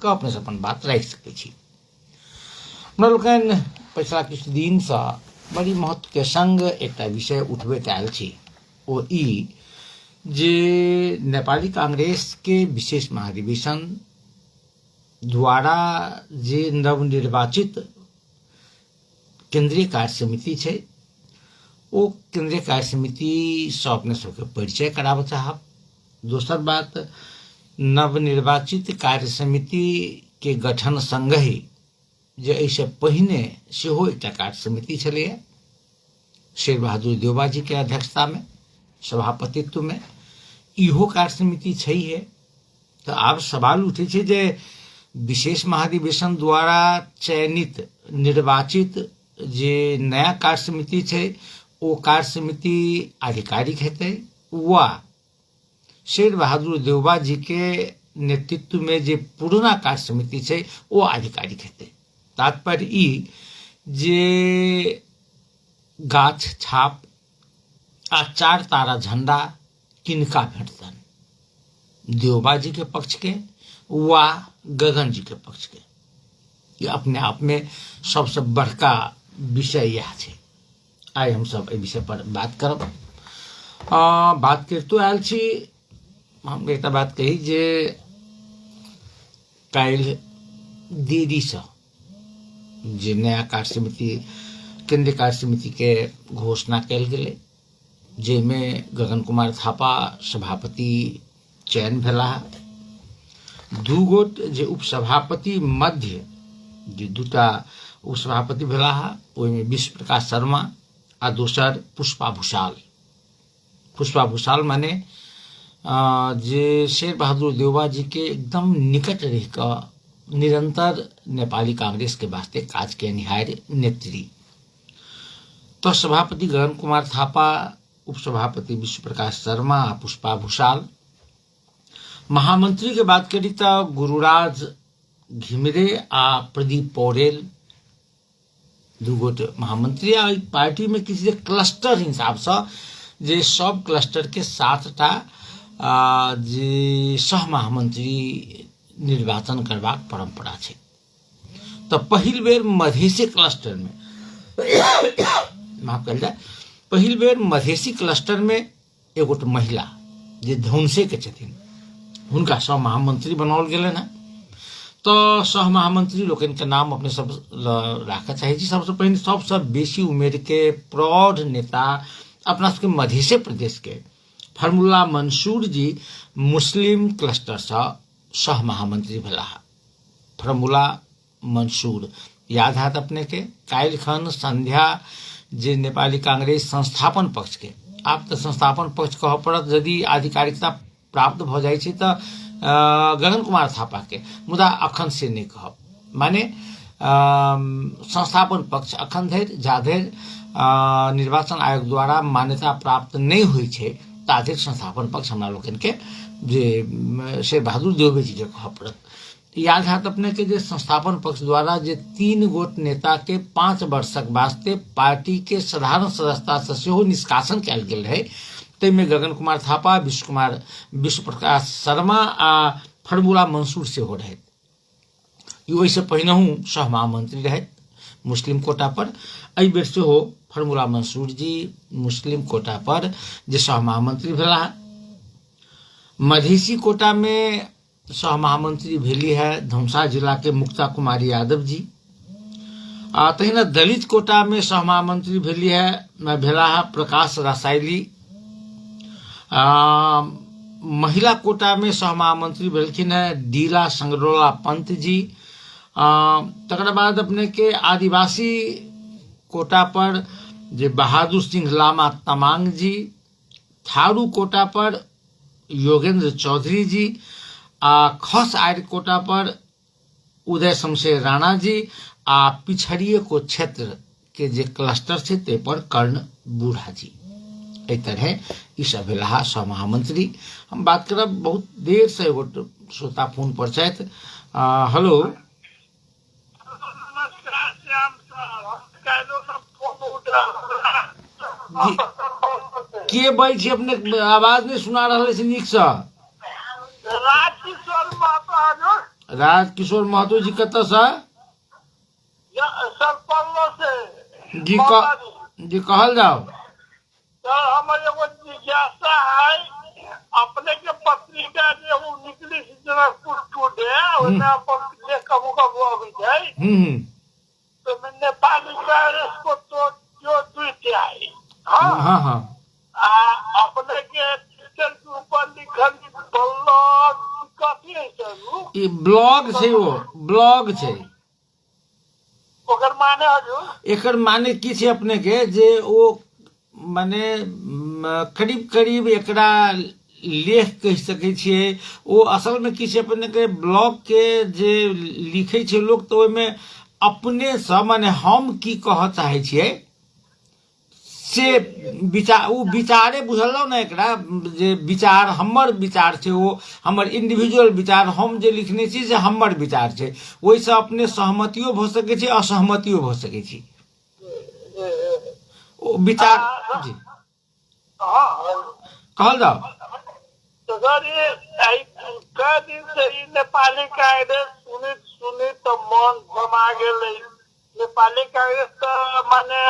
के अपने से अपन बात रख सकै छी। हमरा लोकनि पिछला किछु दिन से बड़ी महत्व के संग एक विषय उठबैत आयल छी, ओ ई जे नेपाली कांग्रेस के विशेष महाधिवेशन द्वारा जे नवनिर्वाचित केंद्रीय कार्य समिति छै, ओ केंद्रीय कार्य समिति से अपने सबके परिचय कराबऽ चाहब। दोसर बात, नवनिर्वाचित कार्य समिति के गठन संगहि जे एहिसे पहिने सेहो एकटा कार्य समिति छलैया शेर बहादुर देउबा जी के अध्यक्षता में, सभापतित्व में, इहो कार्य समिति छैहे। तो आब सवाल उठे छै जे विशेष महाधिवेशन द्वारा चयनित निर्वाचित जे नया कार्य समिति छै, ओ कार्य समिति आधिकारिक हेतै वा शेर बहादुर देउबा जी के नेतृत्व में जे पुराना कार्य समिति छै ओ आधिकारिक हेतै। तात्पर्य ई जे गाछ छाप आ 4 तारा झंडा किनका भेटतन, देउबा जी के पक्ष के वा गगन जी के पक्ष के। ये अपने आप में सबसे बड़का विषय यह है। आइ हम सब एहि विषय पर बात करब। बात करते आयल छी, हम एक बात कही जे काल्हि देरी से जे नया कार्य समिति केंद्रीय कार्य समिति के घोषणा कल गेलै, जेमे गगन कुमार थापा सभापति चयन भेला। 2 गोट जे उपसभापति मध्य जे 2टा उपसभापति भेला, ओहिमे विश्व प्रकाश शर्मा आ दोसर पुष्पा भूषाल। पुष्पा भूषाल माने जे शेर बहादुर देउबा जी के एकदम निकट रह कर निरंतर नेपाली कांग्रेस के वास्ते काज के निहार नेत्री। तो सभापति गगन कुमार थापा, उपसभापति विश्व प्रकाश शर्मा, पुष्पा भूषाल। महामंत्री के बात करी तो गुरुराज घिमिरे आ प्रदीप पौडेल 2 गोट महामंत्री। आ पार्टी में किसी क्लस्टर हिसाब से जे सब क्लस्टर के 7टा जे सह महामंत्री निर्वाचन करबाक परंपरा छै। तो पहिल बेर मधेसी क्लस्टर में माफ कल जाए, पहिल बेर मधेसी क्लस्टर में एगोट महिला जे धौनसे के छथिन, हुनका सह महामंत्री बनाओल गेलै ना। तो सह महामंत्री लोकन के नाम अपने सब राखऽ चाहे छी। सबसे पहिने सबसे बेसी उमेर के प्रौढ़ नेता अपना सबके मधेसी प्रदेश के फॉर्मूला मंसूर जी मुस्लिम क्लस्टर से सह महामंत्री भेला। फॉर्मूला मंसूर याद हैत अपने के, काल्हि खन संध्या जे नेपाली कांग्रेस संस्थापन पक्ष के, आप तो संस्थापन पक्ष कह पड़त यदि आधिकारिकता प्राप्त भ जाय छै तो गगन कुमार थापा के, मुदा अखन से नहीं कहब। माने संस्थापन पक्ष अखन धरि जाधरि निर्वाचन आयोग द्वारा मान्यता प्राप्त नहीं हुई छै ताधरि संस्थापन पक्ष हमरा लोकन के जे शेर बहादुर देउबा जी के कह पड़त। याद है अपने के जे संस्थापन पक्ष द्वारा जे 3 गोट नेता के 5 वर्षक वास्ते पार्टी के साधारण सदस्यता से सेहो निष्कासन कयल गेल रहे। तैमे गगन कुमार थापा, विश्व प्रकाश शर्मा आ फॉर्मूला मंसूर सेहो रहत। ओहिसे पहिनहु सह महामंत्री रहत मुस्लिम कोटा पर। एहि बेर सेहो फॉर्मूला मंसूर जी मुस्लिम कोटा पर जे सह महामंत्री भेला। मधेसी कोटा में सह महामंत्री भेली है धौमसा जिला के मुक्ता कुमारी यादव जी। तहिना दलित कोटा में सह महामंत्री भेली है भेला है प्रकाश रसायली। महिला कोटा में सह महामंत्री भेलखिन है डीला संगरोला पंत जी। तकर बाद अपने के आदिवासी कोटा पर जे बहादुर सिंह लामा तमांग जी। थारू कोटा पर योगेंद्र चौधरी जी। खस आर्य कोटा पर उदय शमशेर राणा जी। पिछड़िए को क्षेत्र के जे क्लस्टर छै ते पर कर्ण बूढ़ा जी। एहि तरह ई सब भेला सह महामंत्री। हम बात करब, बहुत देर से एगो श्रोता फोन पर छथि। हेलो, के बैठ छी? अपने आवाज नहीं सुना रहा नीक से। राजकिशोर महतो जी कत से सरपल्लो से जी जी कहल जाओ। सर हमर एगो जिज्ञासा है अपने के पत्रिका जो निकली जनकपुर टुडे ओमे अपन ले कबू कबू अभी जाए तो मैं नेपाली कांग्रेस को तो जो ट्वीट आई हाँ हाँ हाँ अपने के ट्विटर के ऊपर लिखल ब्लॉग कथी है सर ई ब्लॉग छै, वो ब्लॉग छै। ओकर माने हजुर एकर माने की छै अपने के जे ओ माने करीब करीब एकरा लेख कह सकै छियै। ओ असल में की छै अपने के ब्लॉग के जे लिखे छै लोग तो ओहिमे अपने से माने हम की कह चाहे छियै से विचार ओ विचारे बुझल ना एकरा जे विचार हमर विचार छै, वो हमर इंडिविजुअल विचार हम जे लिखने छी से हमर विचार छै। ओहि से अपने सहमतियो भ सकै छै असहमतियो भ सकै छै। ओ विचार जी कहल जाओ। तो सर ये कई दिन से नेपाली कांग्रेस सुनी तो मन भमा गेल। नेपाली कांग्रेस तो माने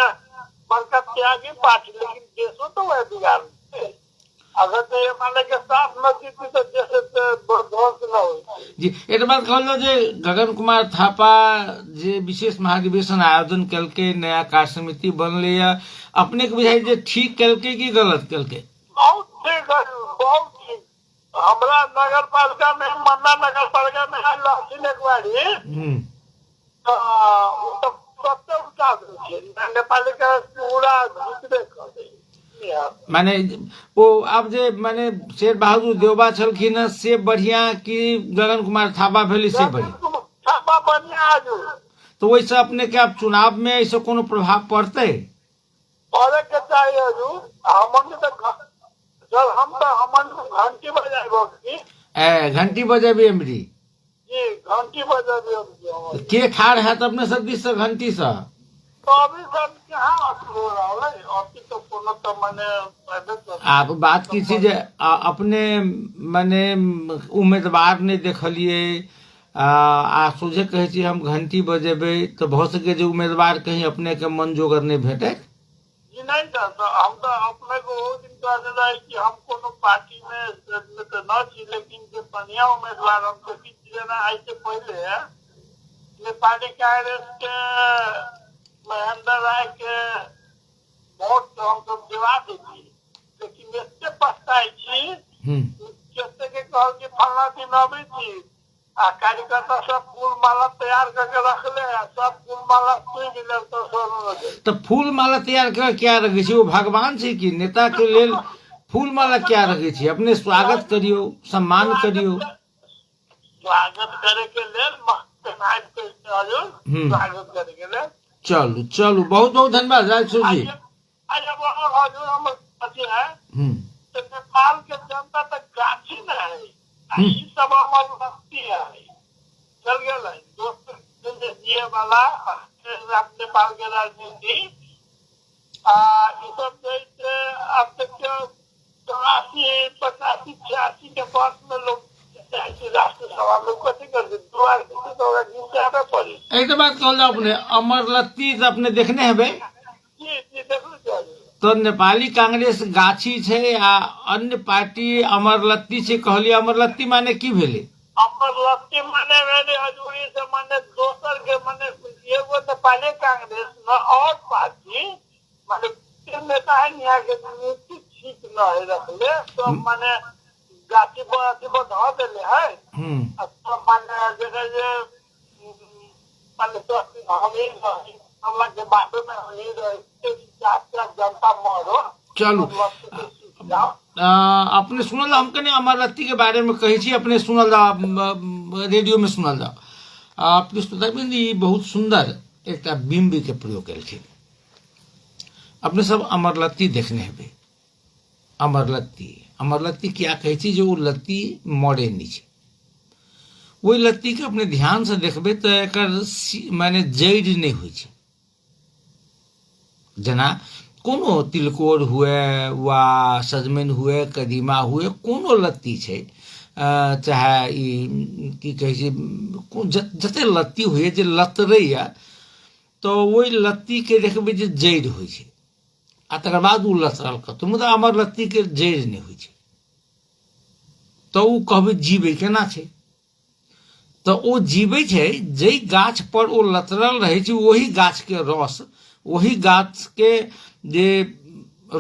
बड़का त्यागी पार्टी लेकिन देशो तो वह बिगाड़ अगर तो ये माने के साथ न जीती तो जैसे ध्वंस न हो जी। एक बात कहल जे गगन कुमार थापा जे विशेष महाधिवेशन आयोजन कलके नया कार्य समिति बनले या अपने के बुझाई जे ठीक कलके कि गलत कलके? बहुत ठीक है, बहुत ठीक। हमरा नगर पालिका में मन्ना नगर पालिका में लहसुन एक बारी तो सबसे उठा नेपाली का पूरा दूसरे कर दे माने वो अब जे माने शेर बहादुर देवबा छलखिन से बढ़िया कि गगन कुमार थापा भेली से बढ़िया? थापा बढ़िया तो वैसे अपने के अब चुनाव में ऐसे कोनो प्रभाव पड़ते? पड़े के चाहिए हमन तो सर हम तो हमन घंटी बजाबो की घंटी बजेबी हमरी जी घंटी बजाबी के खाड़ है अपने सब दिस से घंटी से तो अभी सब कहाँ हो रहा है अभी तो कोनो तो माने आप बात की थी जे अपने माने उम्मीदवार ने देखलिए आ सोझे कहे छी हम घंटी बजेबे तो बहुत सके जो उम्मीदवार कहीं अपने के मन जोगर नहीं भेटे जी नहीं सर तो हम तो अपने को वो दिन कहते रहे कि हम कोनो पार्टी में तो न छी लेकिन जो बढ़िया उम्मीदवार हम देखी ना आई से पहले नेपाली कांग्रेस के महेंद्र राय के वोट तो हम सब दिवा देती लेकिन इससे पछताई छी जैसे के कहल कि फलना दिन अभी थी आ कार्यकर्ता सब फूल माला तैयार करके रख ले सब फूल माला सुई मिले तो फूल माला तैयार कर क्या रखे छी? वो भगवान छै कि नेता के लेल फूल माला क्या रखे छी? अपने स्वागत करियो सम्मान करियो स्वागत करे के लेल स्वागत करे के लेल चलू चलू बहुत बहुत धन्यवाद राजकिशोर जी। हजूर हम अथी है तो नेपाल के जनता तक गाछी न है ई सब हमारी बस्ती है चल गया दोस्त जिए वाला नेपाल के राजनीति ये सब जैसे अब तक 84 85 86 के पास में लोग राष्ट्र सभा में कथी कर दे दुआर तो जीता पड़ी एक बात कहल अपने अमरलत्ती अपने देखने हेबे जी जी देखो तो नेपाली कांग्रेस गाछी छै आ अन्य पार्टी अमरलत्ती छै कहलिए अमरलत्ती माने की भेले? अमरलत्ती माने भेले हजूरी से माने दोसर के माने एगो नेपाली कांग्रेस न और पार्टी माने नेता है यहाँ के नीति ठीक न है रखले तो माने गाछी अथी बढ़ा देले है तो माने जगह माने तो हम के बारे में हम जनता मरो चलू अपने सुनल हम कने अमरलत्ती के बारे में कही छी अपने सुनल रेडियो में सुनल अपने बहुत सुंदर एक बिंबी के प्रयोग कल अपने सब अमरलत्ती देखने हेबे। अमरलत्ती क्या कहे छी जो लत्ती मरे नीचे वही लत्ती के अपने ध्यान से देखबे तो एक माने जड़ नहीं हुई छै। जना कोनो तिलकोर हुए वा सजमनि हुए कदीमा हुए कोनो लत्ती छै चाहे ई की कहै छै जते लत्ती होइए जे लतरैए तो वही लत्ती के देखबै जे जड़ि होइ छै आ तकर बाद ओ लतरल कतौ मुदा हमर लत्ती के जड़ि नहि होइ छै तो ओ कहबै जीबै केना छै तो ओ जीबै छै जाहि गाछ पर ओ लतरल रहै छै वही गाछ के रस वही गाछ के जे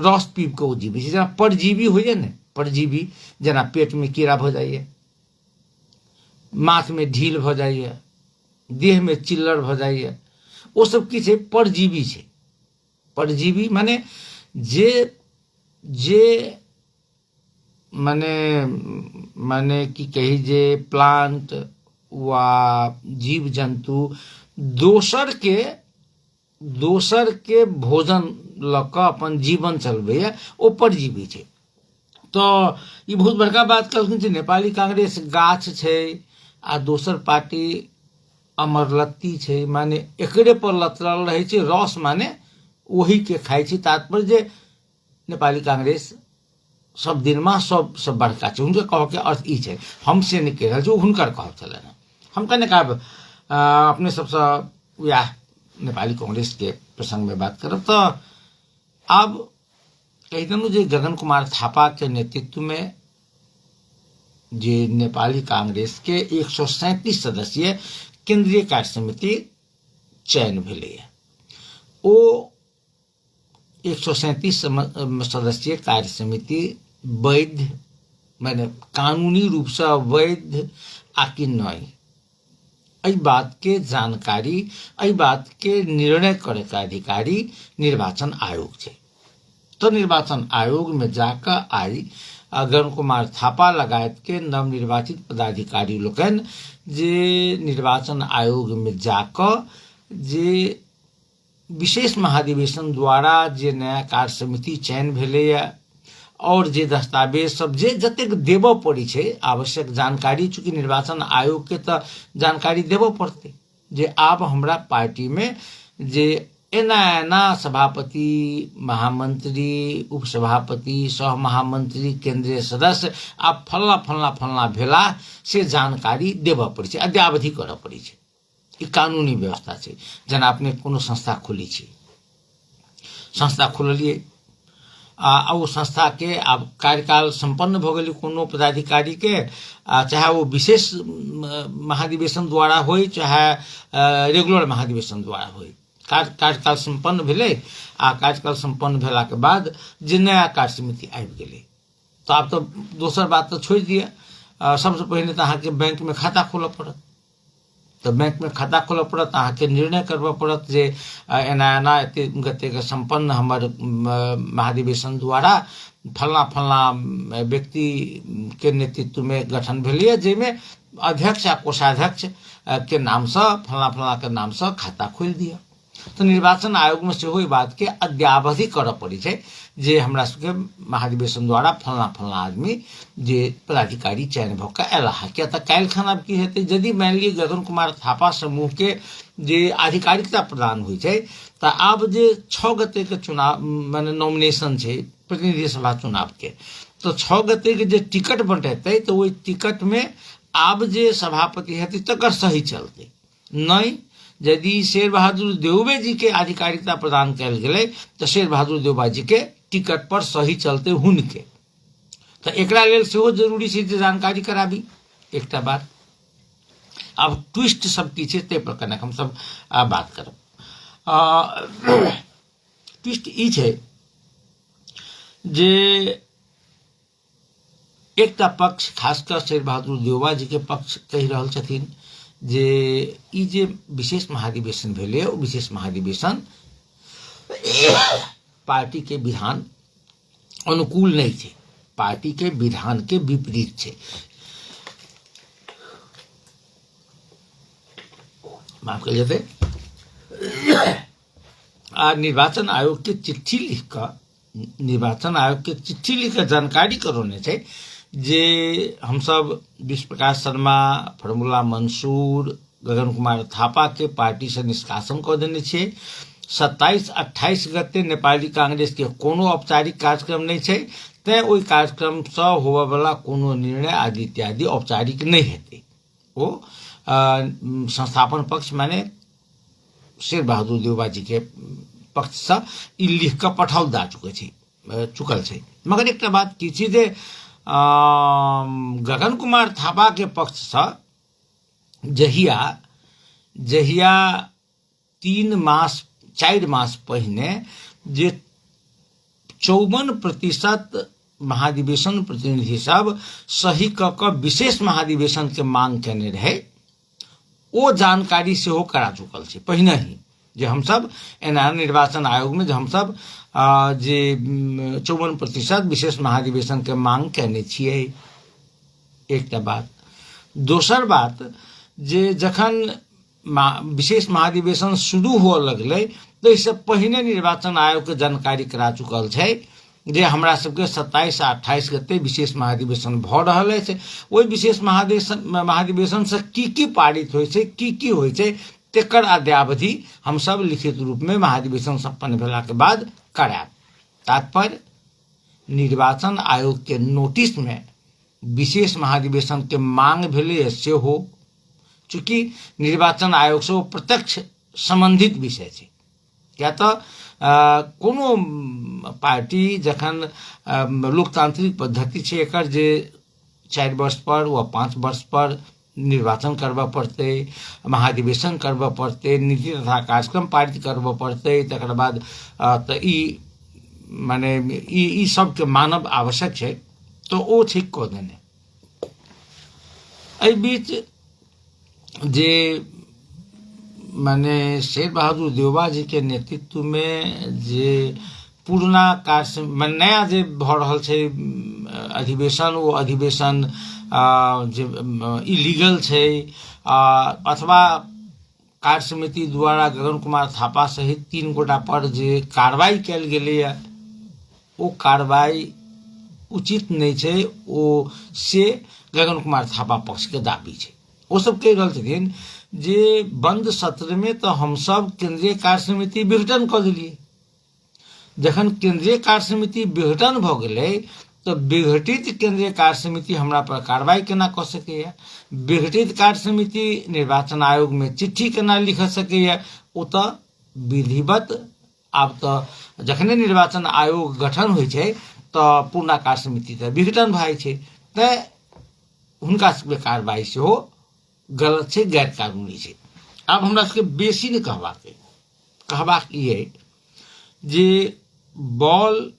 रस पीब के ओ जीबै छै जेना परजीवी होइए ने परजीवी जेना पेट में कीड़ा भऽ जाइए माथ में ढील भऽ जाइए देह में चिल्लर भऽ जाइए ओ सब की छै परजीवी छै परजीवी माने जे जे माने माने की कही जे प्लांट वा जीव जंतु दोसर के भोजन लऽ कऽ अपन जीवन चलबैए ओ परजीवी छै तो ई बहुत बड़का बात कहलखिन जे नेपाली कांग्रेस गाछ छै आ दोसर पार्टी अमरलत्ती छै माने एकरे पर लतरल रहै छै रस माने वही के खाइ छै तात्पर्य जे नेपाली कांग्रेस सब दिन में सबसे बड़का छै हुनकर कहऽ के अर्थ ई छै हम से नहीं कह रहल छी हुनकर कहब छलनि हम कने कहब अपने सबसे वएह नेपाली कांग्रेस के प्रसंग में बात करब तो अब कही देलहुँ जे गगन कुमार थापा के नेतृत्व में जे नेपाली कांग्रेस के 137 सदस्यीय केंद्रीय कार्य समिति चयन भेलैए ओ 137 सदस्यीय कार्य समिति वैध माने कानूनी रूप से वैध आकि नहीं एहि बात के जानकारी एहि बात के निर्णय करे का अधिकारी निर्वाचन आयोग छै तो निर्वाचन आयोग में जाकर आई गगन कुमार थापा लगायत के नवनिर्वाचित पदाधिकारी लोकन जे निर्वाचन आयोग में जाकर जे विशेष महाधिवेशन द्वारा जे नया कार्य समिति चयन भेलैया और जे दस्तावेज सब जे जतेक देबऽ पड़ै छै आवश्यक जानकारी चूंकि निर्वाचन आयोग के तो जानकारी देबऽ पड़तै जे आब हमरा पार्टी में जे एना एना सभापति महामंत्री उपसभापति सह महामंत्री केंद्रीय सदस्य आब फलना फलना फलना भेला से जानकारी देबऽ पड़ै छै अद्यावधि करऽ पड़ै छै ई कानूनी व्यवस्था छै जेना अपने कोनो संस्था खोली छी संस्था खोललिए आ वो संस्था के अब कार्यकाल संपन्न भ गेल कोनो पदाधिकारी के चाहे वो विशेष महाधिवेशन द्वारा होय चाहे रेगुलर महाधिवेशन द्वारा होय कार्यकाल संपन्न भेले आ कार्यकाल संपन्न भेला के बाद जे नया कार्य समिति आबि गेले तो आब तो दोसर बात तो छोड़ दिए सबसे पहले तो अहाँ के बैंक में खाता खोलऽ पड़त तो बैंक में खाता खोलऽ पड़त अहाँ के निर्णय करबऽ पड़त जे एना एना एते गते के संपन्न हमर महाधिवेशन द्वारा फलना फलना व्यक्ति के नेतृत्व में गठन भेलिए जेमे अध्यक्ष आ कोषाध्यक्ष के नाम से फलना फलना के नाम से खाता खोल दिया तो निर्वाचन आयोग में से वही बात के अद्यावधि करऽ पड़ै छै जे हमरा सबके महाधिवेशन द्वारा फलना फलना आदमी जे पदाधिकारी चयन भऽ कऽ एलाह किया तऽ काल्हि खन आब की हेतै यदि मान ली गगन कुमार थापा समूह के जे आधिकारिकता प्रदान होइ छै तऽ आब जे 6 गते के चुनाव माने नॉमिनेशन छै प्रतिनिधि सभा चुनाव के तो 6 गते के जे टिकट बंटेतै तो ओहि टिकट में आब जे सभापति हेतै तकर सही चलतै नहीं यदि शेर बहादुर देउबे जी के आधिकारिकता प्रदान कल गेलै तो शेर बहादुर देउबा जी के टिकट पर सही चलते हुनके तो एकरा लेल सेहो जरूरी छै जे जानकारी कराबी एकटा बात अब ट्विस्ट सब की छै ते पर कने हम सब बात करब ट्विस्ट ई छै जे एकटा पक्ष खासकर शेर बहादुर देउबा जी के पक्ष कहि रहल छथिन जे ई जे विशेष महाधिवेशन भेलै ओ विशेष महाधिवेशन पार्टी के विधान अनुकूल नहीं छै पार्टी के विधान के विपरीत छै माफ कर लेते निर्वाचन आयोग के चिट्ठी लिख कर जानकारी करौने छै जे हम सब विश्व प्रकाश शर्मा फॉर्मूला मंसूर गगन कुमार थापा के पार्टी से निष्कासन कर देने छे 27-28 गते नेपाली कांग्रेस के कोनो औपचारिक कार्यक्रम नहीं छै तैं ओहि कार्यक्रम से होबय वाला कोनो निर्णय आदि इत्यादि औपचारिक नहीं हेतै। ओ संस्थापन पक्ष माने शेर बहादुर देवबा जी के पक्ष से ई लिख के पठाओल जा चुकल छै। मगर एक बात की छै जे गगन कुमार थापा के पक्ष से जहिया 4 मास पहिने जे 54% महाधिवेशन प्रतिनिधि सब सही क विशेष महाधिवेशन के मांग केने रहे, वो जानकारी से हो करा चुकल छै पहिने ही, जे हम सब एना निर्वाचन आयोग में जे हम सब जे 54% विशेष महाधिवेशन के मांग केने छियै। एकटा बात। दोसर बात जे जखन विशेष महाधिवेशन शुरू हुआ लगले तो इससे पहिने निर्वाचन आयोग के जानकारी करा चुकल छै जे हमरा सबके 27 आ 28 गते विशेष महाधिवेशन भ रहल अछि। ओहि विशेष महाधिवेशन से की पारित होइ छै, की होइ छै, तेकर अद्यावधि हम सब लिखित रूप में महाधिवेशन संपन्न भेला के बाद करायब। तात्पर्य निर्वाचन आयोग के नोटिस में विशेष महाधिवेशन के मांग भेलै से हो, चूंकि निर्वाचन आयोग से वो प्रत्यक्ष संबंधित विषय छै। क्या तो कोनो पार्टी जखन लोकतांत्रिक पद्धति छै एकर जे 4 वर्ष पर व 5 वर्ष पर निर्वाचन करबा पड़ते, महाधिवेशन करबा पड़ते, नीति तथा कार्यक्रम पारित करबा पड़ते, तकर बाद त ई माने ई सब के मानव आवश्यक छै, तो ओ ठीक कऽ देने। एहि बीच जे माने शेर बहादुर देवबा जी के नेतृत्व में जे पुरना नया जे भ रहल छै अधिवेशन, वो अधिवेशन जे इलीगल छै अथवा कार्य समिति द्वारा गगन कुमार थापा सहित 3 गोटा पर जे कार्रवाई कयल गेलैया वो कार्रवाई उचित नहीं छै, ओ से गगन कुमार थापा पक्ष के दाबी छै। वो सब कह रहल छथिन जे बंद सत्र में तो हम सब केंद्रीय कार्य समिति विघटन कर दिलिए। जखन केंद्रीय कार्य समिति विघटन भ गेलै तो विघटित केंद्रीय कार्य समिति हमरा पर कार्रवाई केना क सकैया, विघटित कार्य समिति निर्वाचन आयोग में चिट्ठी केना लिख सकैया। ओ तो विधिवत आब तो जखने निर्वाचन आयोग गठन होइ छै तो पूर्ण कार्य समिति तो विघटन भाई छै, तैं हुनका सबके कार्रवाई से हो गलत छै, गैर कानूनी छै। आब हमरा सबके बेसी ने कहबाक ये जे बॉल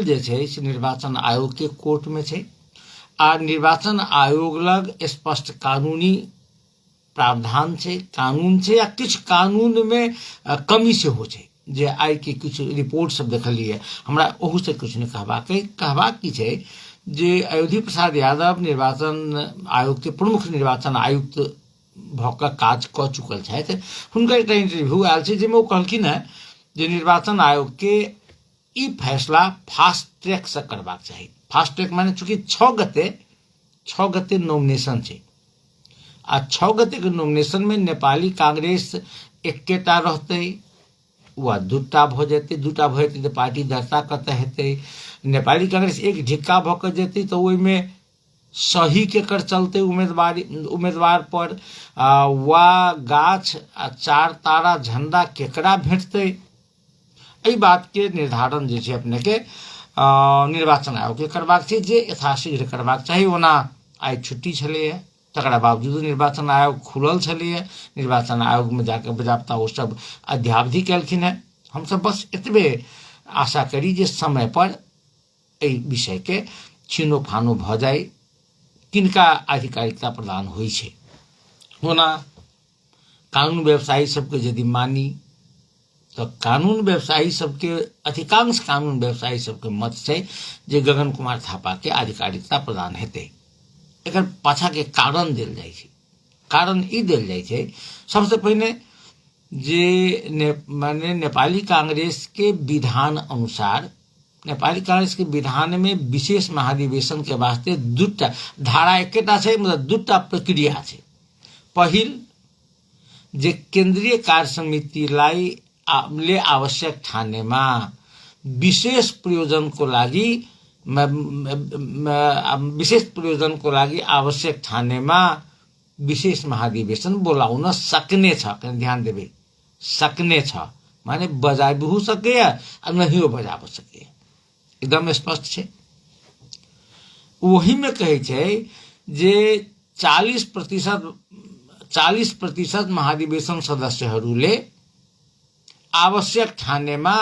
जे छै से निर्वाचन आयोग के कोर्ट में छै आ निर्वाचन आयोग लग स्पष्ट कानूनी प्रावधान छै, कानून छै, या किछ कानून में कमी से हो छै जे आई के कुछ रिपोर्ट सब देखलिए। हमरा ओहू से कुछ नहीं कहबाक की छै जे अयोधी प्रसाद यादव निर्वाचन आयोग के प्रमुख निर्वाचन आयुक्त भ क काज क चुकल छथि। हुनका एकटा इंटरव्यू आयल छै जेमे ओ कहलखिन है जे निर्वाचन आयोग के ई फैसला फास्ट ट्रैक से करबाक चाही। फास्ट ट्रैक माने चूंकि 6 गते नॉमिनेशन छै आ 6 गते के नॉमिनेशन में नेपाली कांग्रेस एकेटा रहतै वा दूटा भ जेतै, तो पार्टी दर्ता कतऽ हेतै। नेपाली कांग्रेस एक ढिक्का भ क जेतै तो ओहि में सही केकर चलते उम्मीदवार पर वा गाछ 4 तारा झंडा केकरा भेटतै। एहि बात के निर्धारण जे छै अपने के निर्वाचन आयोग के करबाक छै, जे यथाशीघ्र करबाक चाही। ओना आई छुट्टी छलैया, तकरा बावजूद निर्वाचन आयोग खुलल छलैया। निर्वाचन आयोग में जाकर बजाबता वो सब अध्यावधि केलखिन है। हम सब बस एतबे आशा करी जे समय पर एहि विषय के छीनो फानो भ जाए, किनका आधिकारिकता प्रदान होइ छै। ओना कानून व्यवसायी सबके यदि मानी तो कानून व्यवसायी सबके अधिकांश कानून व्यवसायी सबके मत छै जे गगन कुमार थापा के आधिकारिकता प्रदान हेतै। एकर पाछा के कारण देल जाइ छै। कारण ई देल जाइ छै सबसे पहिने जे माने नेपाली कांग्रेस के विधान अनुसार, नेपाली कांग्रेस के विधान में विशेष महाधिवेशन के वास्ते दूटा धारा एकेटा छै, मतलब दूटा प्रक्रिया छै। पहिल जे केंद्रीय कार्य समिति ले आवश्यक ठाने में विशेष प्रयोजनको लागि आवश्यक ठानेमा विशेष महाधिवेशन बोलाउन सक्ने छ। ध्यान देबै, सक्ने छ माने बजा भी सके या नहीं बजा सके, एकदम स्पष्ट छै। वही में कहे छै जे 40% महाधिवेशन सदस्यहरूले आवश्यक ठानेमा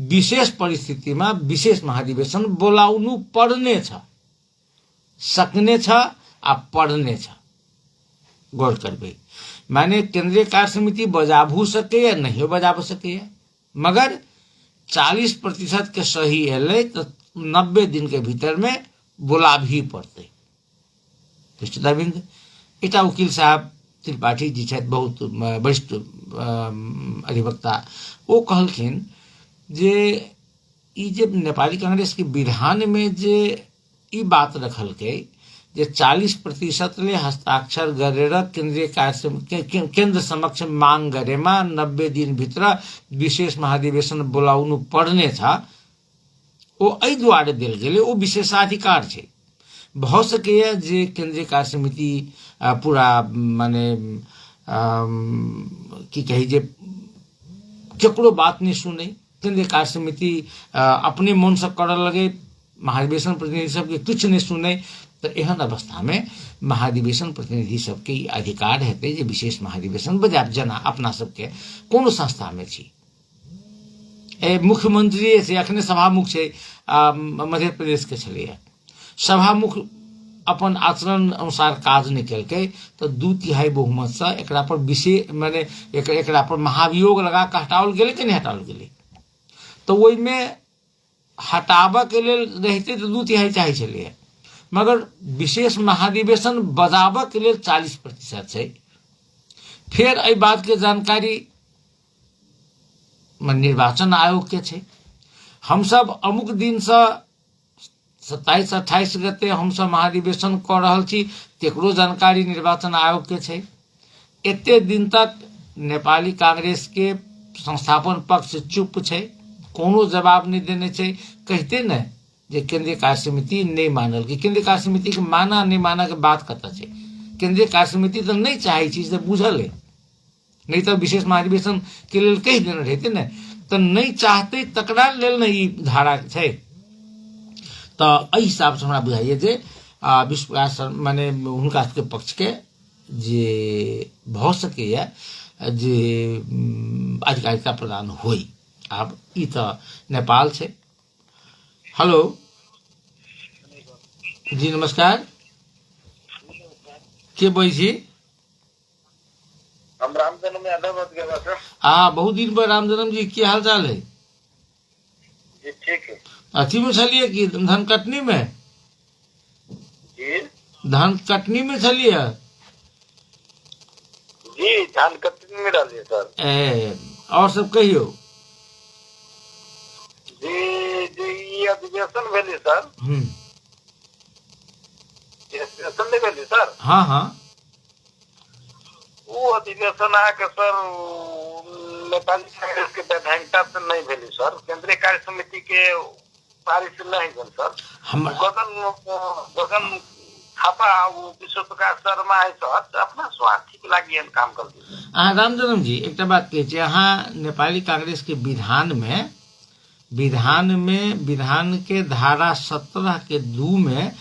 विशेष परिस्थितिमा विशेष महाधिवेशन बोलाउनु पर्ने छ, सक्ने छ आ पर्ने छ। गौर करबे माने केंद्रीय कार्य समिति बजाबू सके या नहीं बजाब सके, मगर 40% के सही एले तो 90 दिन के भीतर में बोला भी पड़ते। इटा वकील साहब त्रिपाठी जी छथि, बहुत वरिष्ठ अधिवक्ता, वो कहलखिन जे ई जे नेपाली कांग्रेस के विधान में जे ई बात रखलकै जे 40% ले हस्ताक्षर गरेर केंद्रीय केंद्र समक्ष मांग गरेमा 90 दिन भित्र विशेष महाधिवेशन बोलाउनु पर्ने छ, ओ एहि दुआरे देल गेलै ओ विशेषाधिकार छै। भ सकैया जे केंद्रीय कार्य समिति पूरा माने की कही जे केकरो बात नहीं सुने, केंद्रीय कार्य समिति अपने मन से कर लगे, महाधिवेशन प्रतिनिधि सबके कुछ नहीं सुने, तो एहन अवस्था में महाधिवेशन प्रतिनिधि सबके अधिकार हेतै जे विशेष महाधिवेशन बजाब। जना अपना सबके कोनो संस्था में छी, मुख्यमंत्री से अखने सभामुख छै मध्य प्रदेश के छलैया, सभामुख अपन आचरण अनुसार काज नहीं केलकै तो 2/3 बहुमत से एकरा पर विशेष माने एकरा पर महाभियोग लगा के हटाओल गेलै कि नहीं हटाओल गेलै। तो ओहि में हटाबऽ के लेल रहते तो 2/3 चाहे छलैया, मगर विशेष महाधिवेशन बजाबऽ के लेल 40% छै। फिर एहि बात के जानकारी निर्वाचन आयोग के छै। हम सब अमुक दिन से 27-28 गते हम सब महाधिवेशन कर रहल छी, तेकरो जानकारी निर्वाचन आयोग के छै। एते दिन तक नेपाली कांग्रेस के संस्थापन पक्ष चुप छै, कोनो जवाब नहीं देने छै। कहते न जे केंद्रीय कार्य समिति नहीं मानल कि केंद्रीय कार्य समिति के माना नहीं माना के बात कतऽ छै। केंद्रीय कार्य समिति तो नहीं चाहे छी से बुझल है, नहीं तो विशेष महाधिवेशन के लेल कहि देने रहते न, तो नहीं चाहते तकरा लेल नहीं धारा छै। तो एहि हिसाब से हमरा बुझाइए जे विश्वास माने हुनका के पक्ष के जे भ सकैया जे अधिकारिता प्रदान होई। आब ई तो नेपाल छै। हेलो जी नमस्कार, के बोलै छी? हम रामजन्म यादव बात कर रहा था। बहुत दिन पर रामजन्म जी, की हाल चाल है? जी ठीक है। अथी में छलिए कि धान कटनी में? जी धान कटनी में छलिए? जी धान कटनी में डालिए सर। और सब कहियो। जी जी अधिवेशन भेली सर। अधिवेशन नहीं भेली सर? हाँ हाँ, वो अधिवेशन आके सर नेपाली कांग्रेस के वैधानिकता से नहीं भेली सर, केंद्रीय कार्य समिति के पारिश से नहीं भेल सर। गगन थापा विश्व प्रकाश शर्मा है सर, अपना स्वार्थी के लागि एहन काम कर दी। रामजन्म जी एक बात कहे छी, अहाँ नेपाली कांग्रेस के विधान के धारा 17 के 2 में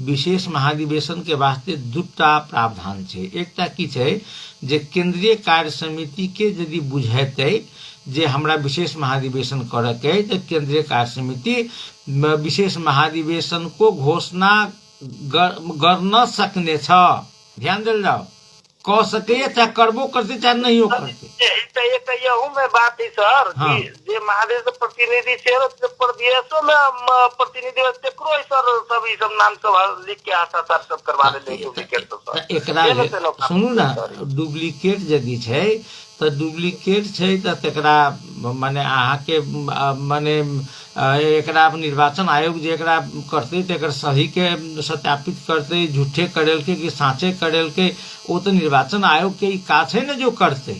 विशेष महाधिवेशन के वास्ते 2टा प्रावधान छै। एकटा की छै जे केंद्रीय कार्य समिति के यदि बुझेतै जे हमरा विशेष महाधिवेशन करऽ के तो केंद्रीय कार्य समिति विशेष महाधिवेशन को घोषणा कर न सकने छ। ध्यान देल जाओ, कह सके चाहे करबो करते चाहे नहीं हो करते। यहू में बात है सर। हाँ। जे महादेश प्रतिनिधि से प्रदेशों में प्रतिनिधि तेकरो सर सब नाम सब लिख के हस्ताक्षर सब करवा ले डुप्लीकेट। तो एकरा सुनू ना, डुप्लीकेट यदि छै तो डुप्लीकेट छै तो तेकरा माने अहाँ के माने एकरा निर्वाचन आयोग जे एकरा करते तो एकर सही के सत्यापित करते, झूठे करेल के कि साँचे करेल के, वो तो निर्वाचन आयोग के काज है न जो करते।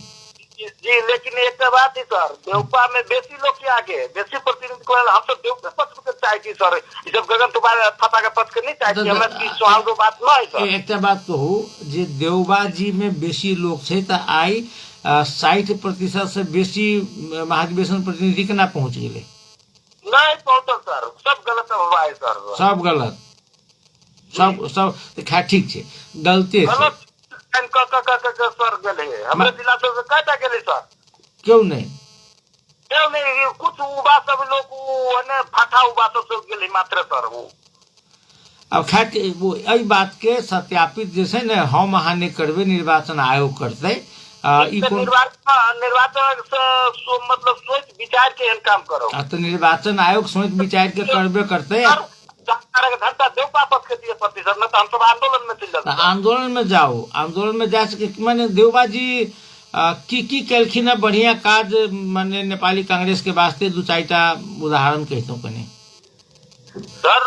जी, लेकिन एक बात है सर, देवपा में बेसी लोग के आगे बेसी प्रतिनिधि को हम सब देवपा पक्ष के चाहे की सर, ई सब गगन तुम्हारे थपा के पक्ष के नहीं चाहे कि हमरा की सवाल दो बात ना है सर। एकटा बात कहू जे देवबाजी में बेसी लोग छै त आई 60% से बेसी महाधिवेशन प्रतिनिधि केना पहुंच गेले? नहीं पहुंचल सर, सब गलत हुआ है सर, सब गलत, सब खैर ठीक छै, गलते छै, गलत सर गेले हमरे जिला से कटा गेले सर, क्यों नहीं? क्यों नहीं, कुछ उबा सब लोग ने फाटा उबा सब गेले मात्र सर। वो अब खैर वो एहि बात के सत्यापित जे छै ने हम अहाँ नहीं करबे, निर्वाचन आयोग करते। निर्वाचन से मतलब सोच विचार के काम करो, तो निर्वाचन आयोग सोच विचार के करबे करते। घंटा दो वापस के दिए प्रतिशत में, तो हम सब आंदोलन में चल जाते। आंदोलन में जाओ, आंदोलन में जा सके माने देवबाजी की केलखिन है बढ़िया काज, माने नेपाली कांग्रेस के वास्ते दू चारिटा उदाहरण कहतों कनी सर।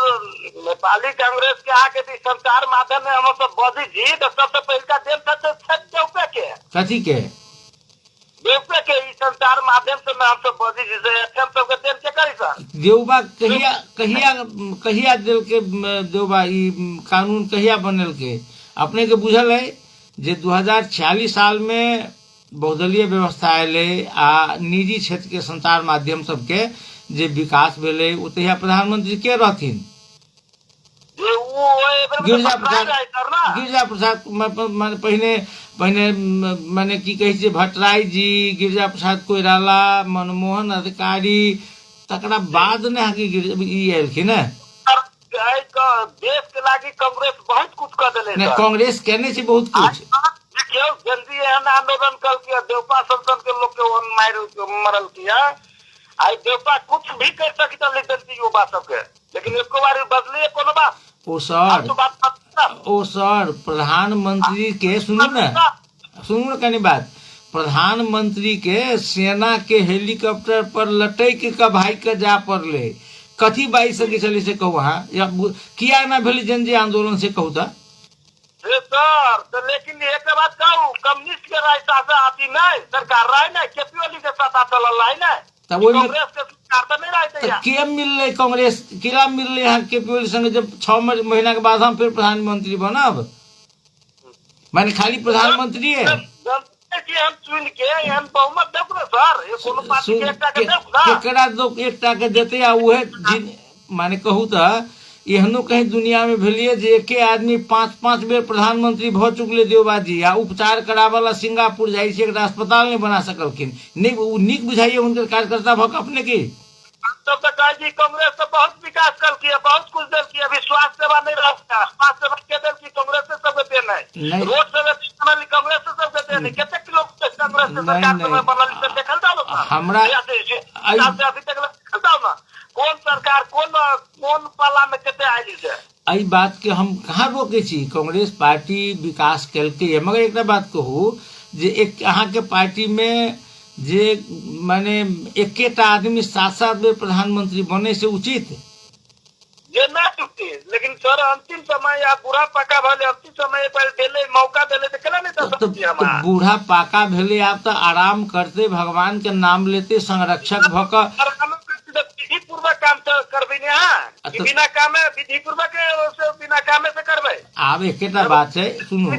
नेपाली कांग्रेस के आगे संचार माध्यम में हम सब बजी जी, तो सबसे पहले देव देवपे के कथी के देवपे के संचार माध्यम से हम सब बजी जी से एफएम सब के देव के करी सर। देवबा कहिया दिल के देवबा ई कानून कहिया बनल के अपने के बुझल है जे 2046 साल में बहुदलीय व्यवस्था आये आ निजी क्षेत्र के संचार माध्यम सबके जे विकास भेले ओ तहिया प्रधानमंत्री के रहथिन? गिरिजा प्रसाद माने पहिने माने की कहे छै भट्टराई जी, गिरिजा प्रसाद कोइराला, मनमोहन अधिकारी, तकरा बाद ने ई एलखिन है। देश के लागी कांग्रेस बहुत कुछ कर दिले, कांग्रेस कहने से बहुत कुछ देखियो जल्दी एहन आंदोलन कर किया, देवपा संसद के लोग के मरल किया, आई देवपा कुछ भी कर सकी तो युवा सबके, लेकिन एक बार बदलिए कोनो बात। ओ सर प्रधानमंत्री के सुनू न कनी बात, प्रधानमंत्री के सेना के हेलीकॉप्टर पर लटक के भाई के जा पड़ले, कथी बाई सके चले से कहू अहाँ, किया ना भेल जनजी आंदोलन से कहू था सर। तो लेकिन एक बात कहू, कम्युनिस्ट के रास्ता से आती नहीं सरकार रहे ना, केपीओली के साथ चल रहा है ना, कांग्रेस के सरकार तो नहीं रहते हैं। के मिलले कांग्रेस किला मिलले यहाँ केपीओली संग, जब 6 महीना के बाद हम फिर प्रधानमंत्री बनब, माने खाली प्रधानमंत्री है हम चुन के हम बहुमत देख रहे सर, ये कोनो पार्टी के एकटा के देख ना, केकरा दो एकटा के देते आ उहे माने कहू त एहनो कहीं दुनिया में भेलिए जे एके आदमी 5-5 बेर प्रधानमंत्री भ चुकले देवबाजी, आ उपचार करावला सिंगापुर जाई छै, एकटा अस्पताल नहीं बना सकलखिन, नहीं उ नीक बुझाइए उनके कार्यकर्ता भक अपने की। तब तक जी कांग्रेस तो बहुत विकास कर किया, बहुत कुछ दल किया, अभी स्वास्थ्य सेवा नहीं रहा, स्वास्थ्य सेवा के दल की कांग्रेस से सब देना है, रोड सेवा कांग्रेस से सब देते हैं, कितने लोग कांग्रेस से सरकार में बनल से देखल जाओ हमरा अभी तक देखल जाओ ना, कौन सरकार कौन पाला में कते आइली से। एहि बात के हम कहाँ रोके छी, कांग्रेस पार्टी विकास केलकै, मगर एक बात कहू जे एक अहाँ के पार्टी में जे माने एकेटा आदमी 7-7 बेर प्रधानमंत्री बने से उचित ये ना उचित, लेकिन सर अंतिम समय या बूढ़ा पाका भले अंतिम समय पर देले मौका देले तो केना नहीं तो बूढ़ा पाका भेले आप तो आराम करते, भगवान के नाम लेते, संरक्षक भक विधि पूर्वक काम करबे ने, बिना काम विधि पूर्वक बिना काम से करबे। आब एकेटा बात है सुनू,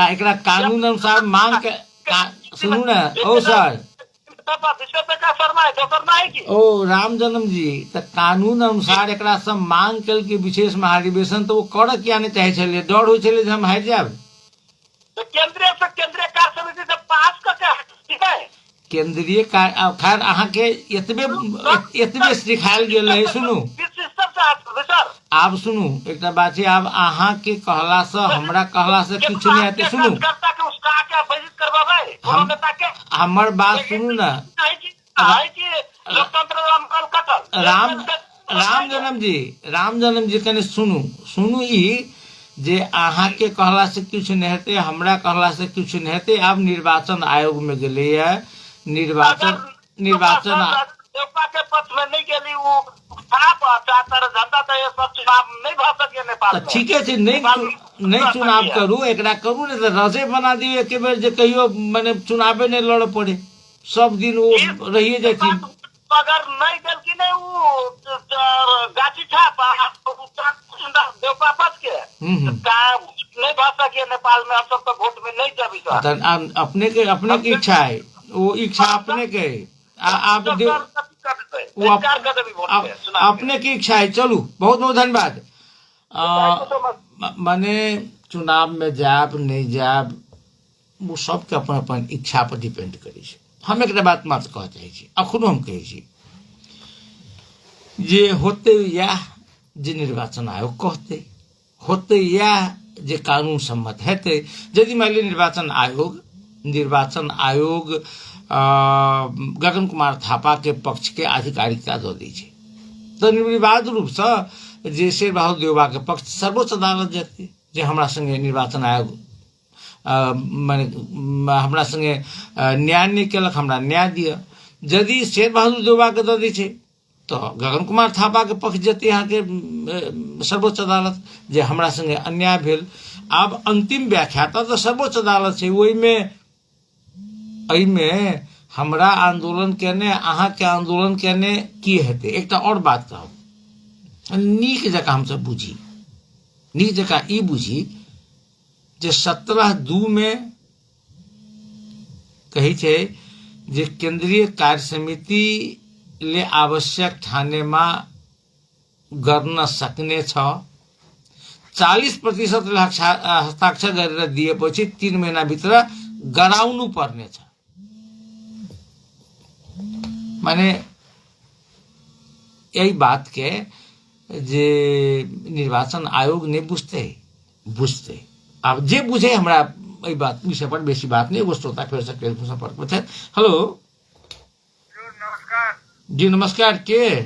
एकरा कानून अनुसार मांग के सुनू ना ओ सर, ओ राम जन्म जी, तो कानून अनुसार एकरा सब मांग कल के विशेष महाधिवेशन तो वो कर किया नहीं चाहे छे, डर हो छे हम हार जाब, केंद्रीय कार्य समिति से पास करके केंद्रीय खैर अहाँ के एतबे सिखायल गेल है। सुनू आप सुनू एक बात है, आप अहाँ के कहला से हमरा कहला से कुछ नहीं आते। सुनू हमर बात सुनू ना, राम जन्म जी कने सुनू ई जे अहाँ के कहला से कुछ नहीं हेते, हमरा कहला से कुछ नहीं हेते। अब निर्वाचन आयोग में गेले है, निर्वाचन देवपा के पक्ष में नहीं गेली वो खराब चाहता झंडा तो ये सब चुनाव नहीं भ सके नेपाल में। ठीक है नहीं चुनाव करू एकरा करू नहीं तो रजे बना दियो एक बेर जे कहियो माने चुनावे नहीं लड़ पड़े सब दिन वो रहिए जाती अगर नहीं गेल कि नहीं वो गाछी छाप देवपा पक्ष के नहीं भ सके नेपाल में। हम सब तो वोट में नहीं जबी अपने की इच्छा है वो इच्छा अपने के आप अपने की इच्छा है। चलू बहुत बहुत धन्यवाद। माने चुनाव में जाब नहीं जाब वो सबके अपन अपन इच्छा पर डिपेंड करे। हम एक बात मात्र कह चाहे अखनो हम कहे जे होते या जे निर्वाचन आयोग कहते होते या जे कानून सम्मत हेते। यदि मान ली निर्वाचन आयोग गगन कुमार थापा के पक्ष के आधिकारिकता दो दीजिए तो निर्विवाद रूप से जे शेर बहादुर देउबा के पक्ष सर्वोच्च अदालत जेते जे हमरा संगे निर्वाचन आयोग माने हमरा संगे न्याय नहीं केलक हमरा न्याय दिया। यदि शेर बहादुर देउबा के दो दी तो गगन कुमार थापा के पक्ष जेते यहाँ के सर्वोच्च अदालत जे हमरा संगे अन्याय भेल। अब अंतिम व्याख्याता तो सर्वोच्च अदालत है वही में हमरा आंदोलन केने अहाँ के आंदोलन केने की हेते। एक और बात कहब नीक जका हम सब बुझी नीक जका ई बुझी जे 17/2 में कही छे जे केंद्रीय कार्य समिति ले आवश्यक ठाने में गर्न सकने छ 40% हस्ताक्षर गरेर दिएपछि 3 महीना भित्र गराउनु पर्ने छ। माने यही बात के जे निर्वाचन आयोग ने बुझते अब जे बुझे हमरा यही बात विषय पर बेसी बात नहीं। वो श्रोता फिर से टेलीफोन संपर्क में थे। हेलो नमस्कार जी नमस्कार के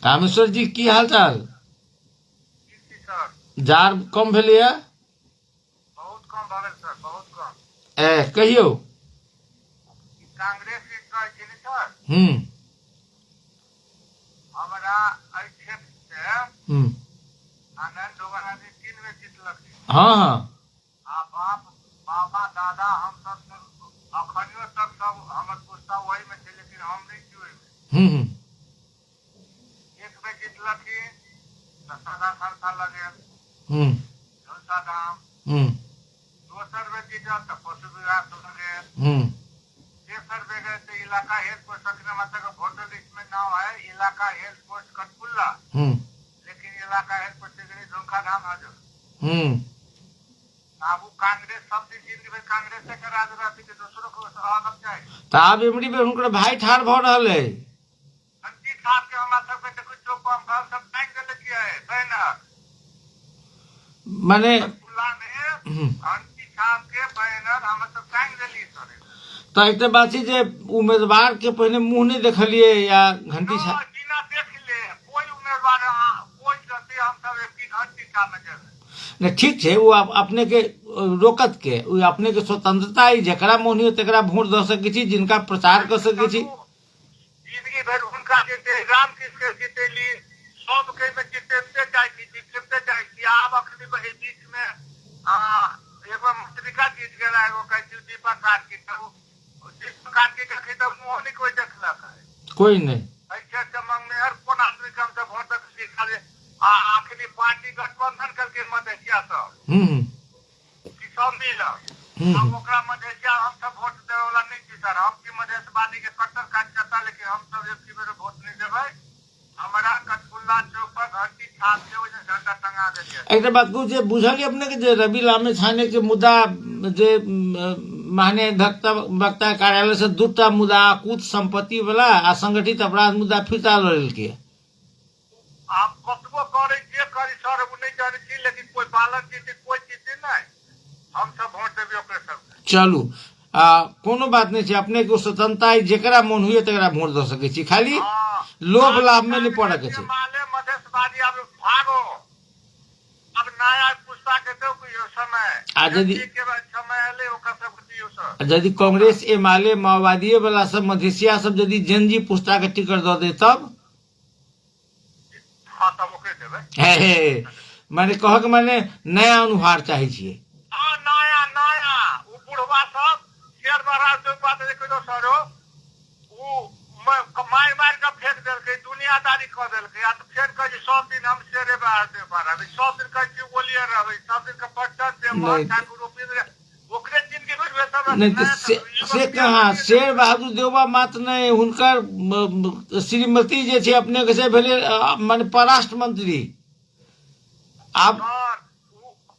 कामेश्वर जी की हाल चाल जार कम भेले बहुत कम भले सर बहुत कम कहियो कांग्रेस सर हमारा क्षेत्र से आनंद दोगरानी 3 में जीतलक। हाँ बाबा दादा हम सब अखनियो तक सब हमर पुस्ता वही में थे लेकिन हम नहीं जुए में। एक में जीतलक सादा लगे झलसा दाम दोसर में जीतल तो पशु विभाग लगे तेसर में गए तो इलाका हेल्थ पोस्ट रखने मतलब वोटर लिस्ट में नाम है इलाका हेल्थ पोस्ट कटपुल्ला लेकिन इलाका हेल्थ पोस्ट झुमका धाम हाजर। अब कांग्रेस सब दिन कांग्रेस के राजनीति के दूसरों को अलग जाए तो आप एमडी में उनकर भाई ठार भ रहल है अंतिम साहब के हमरा सब के कुछ चौक हम सब टाइम गलत किया है बैनर माने पुल्ला में अंतिम साहब के बैनर हम सब टाइम गली सर। तो एक बात है जे उम्मीदवार के पहले मुंह नहीं देखलिए या घंटी बिना देख ले कोई उम्मीदवार कोई जैसे हम सब एक घंटी का नजर नहीं ठीक है वो अपने के रोकत के वो अपने के स्वतंत्रता है जकरा मोह नहीं हो तकरा वोट दे सके छी जिनका प्रचार कर सके छी जिंदगी भर उनका जीते राम कृष्ण जीतेली सब के में जीते जाए छी आप अखनी बीच में एगो पत्रिका जीत गेला एगो कहै दीपक कार्की दीपक कार्की के तो मुंह नहीं कोई देखलक है कोई नहीं ऐसे चमंग में हर कोन आदमी कम से वोट दिखा आखिरी पार्टी गठबंधन करके मधेसिया सब कि सब मिलल हम ओकरा मधेसिया हम सब वोट देवे वाला नहीं छी सर। हम की मधेशवादी के कट्टर कार्यकर्ता लेकिन हम सब एक बेर वोट नहीं देबै। हमारा कटपुल्ला चौक पर घंटी छाप के वजह झंडा टंगा देलिए। एक बात को जे बुझलिए अपने के जे रवि लामे छाने के मुद्दा जे माने वक्ता कार्यालय से 2टा मुद्दा कूट संपत्ति वाला आ संगठित अपराध मुद्दा फिरता लेल के आप कतबो करे जे करी सर वो नहीं जाने छी लेकिन कोई बालक जीते कोई जीते नहीं हम सब वोट देबे ओकरे सब। चलू कोनो बात नहीं है अपने को स्वतंत्रता है जेकरा मन हुए तकरा वोट दे सके छी खाली लोभ लाभ में नहीं पड़े के छै। माले मधेशवादी अब भागो अब नया पुस्ता सभा के तो कोई समय आ यदि के बाद समय ले ओकर सब दियो सर यदि कांग्रेस एमाले माओवादी वाला सब मधेसिया सब यदि जनजी पुस्ता के टिकट दे दे तब हां तब ओके देबे हे माने कह के माने नया अनुहार चाहे छिए हां नया उ बुढ़वा सब शेर महाराज जो बात देखो तो सरो उ कमाई मार के फेंक देलके दुनियादारी कर देलके आ तो फेर कह 100 दिन हम शेरे बाहर दे पारा 100 दिन का की बोलिए रहबे 100 दिन का पट्टा दे मान ठाकुर रुपये ओकरे जिंदगी में सब नहीं तो से कहाँ शेर बहादुर देवबा मात्र नहीं हुनकर श्रीमती जे छे अपने के से भेले माने परराष्ट्र मंत्री आप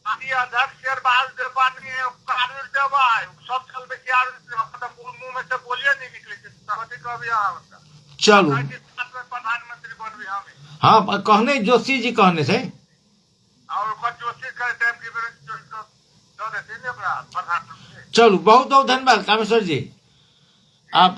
आदि अध्यक्ष शेर बहादुर देवबा ने कानून देवा सब चल में क्या मतलब मुंह में से बोलिए नहीं निकले समझ कभी आवता चलो प्रधानमंत्री बन भी हमें हाँ कहने जोशी जी कहने थे और जोशी का टाइम की दो देते ने प्रधानमंत्री चलो बहुत बहुत धन्यवाद कामेश्वर जी आप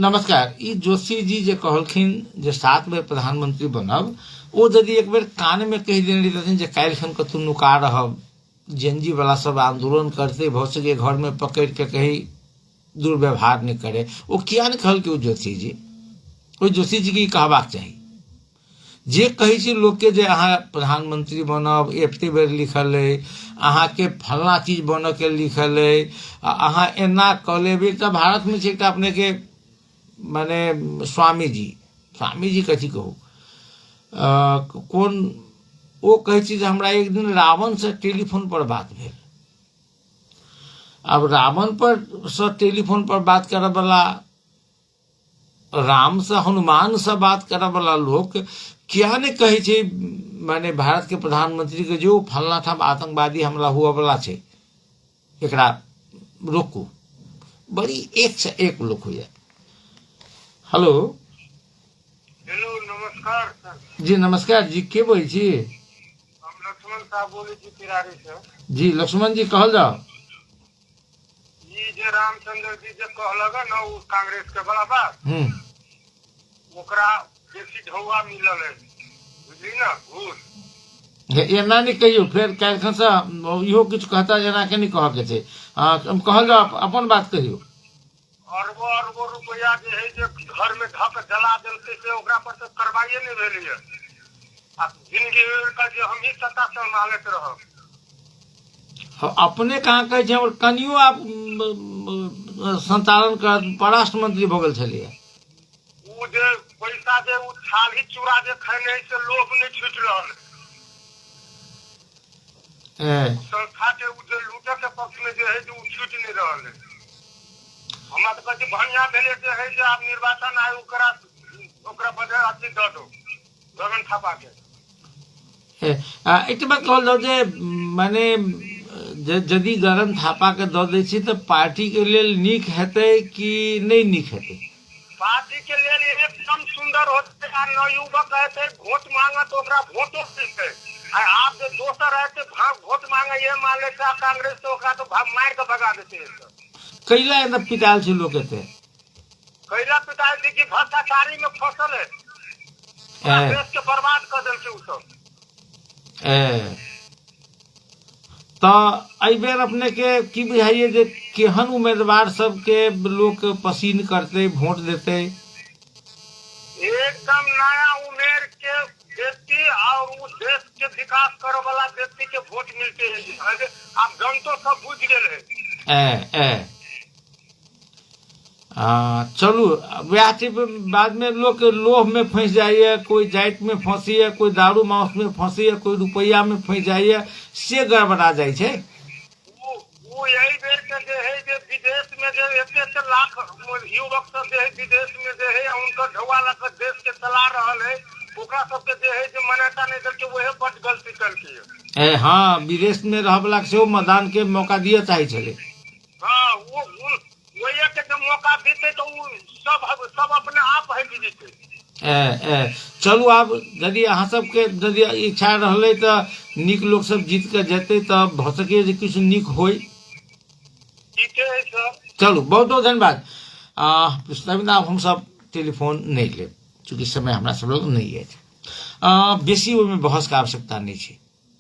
नमस्कार ई जोशी जी जे कहलखिन जे 7 बेर प्रधानमंत्री बनब ओ यदि एक बेर कान में कह देने रहथिन जे काल्हिखन कतौ नुका रहब जेनजी वाला सब आंदोलन करते भ सके घर में पकड़ के कहीं दुर्व्यवहार नहीं करे वो किया नहीं कहल के जोशी जी ओ जोशी जी की कहबाक चाहिए जे कहे छी लोग के जे अहाँ प्रधानमंत्री बनब एते बेर लिखल है अहाँ के फलना चीज बन के लिखल है अहाँ एना क लेबे त भारत में छै अपने के माने स्वामी जी कथी कहू कौन वो कहे छी जे हमरा एक दिन रावण से टेलीफोन पर बात भेल अब रावण पर से टेलीफोन पर बात करे वाला राम से हनुमान से बात करे वाला लोग क्या ने कहे छे माने भारत के प्रधानमंत्री के जो फलना ठाम आतंकवादी हमला हुआ वाला छे एकरा रोकू बड़ी एक से एक लोग हुए। हेलो नमस्कार सर जी नमस्कार जी के बोल छी हम लक्ष्मण साहब बोले छी तिरारी से जी लक्ष्मण जी कहल जाओ ये जे रामचंद्र जी जे कहलगा ना उ कांग्रेस के बड़ा बात ओकरा बेसी ढौआ मिलल है बुझली ना घूस एना नहीं कहियो फिर काल्हिखन से इहो किछु कहता जना के नहीं कह के छै हम कहल जाओ अपन बात कहियो अरबों रुपया जे है जे घर में धक जला देलकै से ओकरा पर से कार्रवाई नहीं भेलै है आ जिंदगी का जे हम ही सत्ता संभालत रहब अपने कहाँ कहे छे और कनियो आप संचालन कर परराष्ट्र मंत्री भगल छलिए उ जे पैसा जे उ थाली चूड़ा जे खैने से लोभ नहीं छूट रहल संस्था के उ जे लूटे के पक्ष में जे है जो छूट नहीं रहल है हमरा तो कहे भनिया भेले जे है जे आप निर्वाचन आयोग ओकरा बदले अथी दऽ दो गगन थापा के एक बात कहल जाओ जे माने यदि गगन थापा के दऽ दै छी तऽ पार्टी के लेल नीक हेतै कि नहीं नीक हेतै पार्टी के लेल एकदम सुंदर होते आ नवयुवक हेतै वोट मांगत ओकरा वोटो देतै आ आप जे दोसर रहते वोट मांगे ये मान ले कांग्रेस तो ओकरा तो मार के भगा देते कैला एकदम पिटाल छै लोग एते कैला पिटाल थी कि भ्रष्टाचारी में फसल है देश के बर्बाद कर देलकै उ सब तो एहि बेर अपने के की बुझाइए जे केहन उम्मीदवार सबके लोग पसीन करते वोट देते एकदम नया उम्र के व्यक्ति और उस देश के विकास करे वाला व्यक्ति के वोट मिलते हैं आप जनतो सब बुझ गए चलू वह बाद में लोग लोभ में फंस जाइए कोई जाइत में फंसी है कोई दारू मांस में फंसी है कोई रुपया में फंस जाइए से गड़बड़ा जाए छे वो यही बेर के जे है जे विदेश में जे एते लाख युवक सब जे है विदेश में जे है उनका ढौआ लग देश के चला रहल है ओकरा सब के जे है जे मान्यता नहीं देलके वही बड़ गलती करके हाँ विदेश में रहबला से मतदान के मौका दिए चाहे छले हाँ वो वही के मौका देते तो सब अपने आप है जीते चलू आब यदि अहाँ सबके यदि इच्छा रहले तो नीक लोग सब जीत के जेते तो भ सके जे किछु नीक होय चलू बहुत बहुत धन्यवाद प्रस्तावित हम सब टेलीफोन नहीं ले चूँकि समय हमरा सब लोग नहीं है बेसी ओहिमे बहस के आवश्यकता नहीं है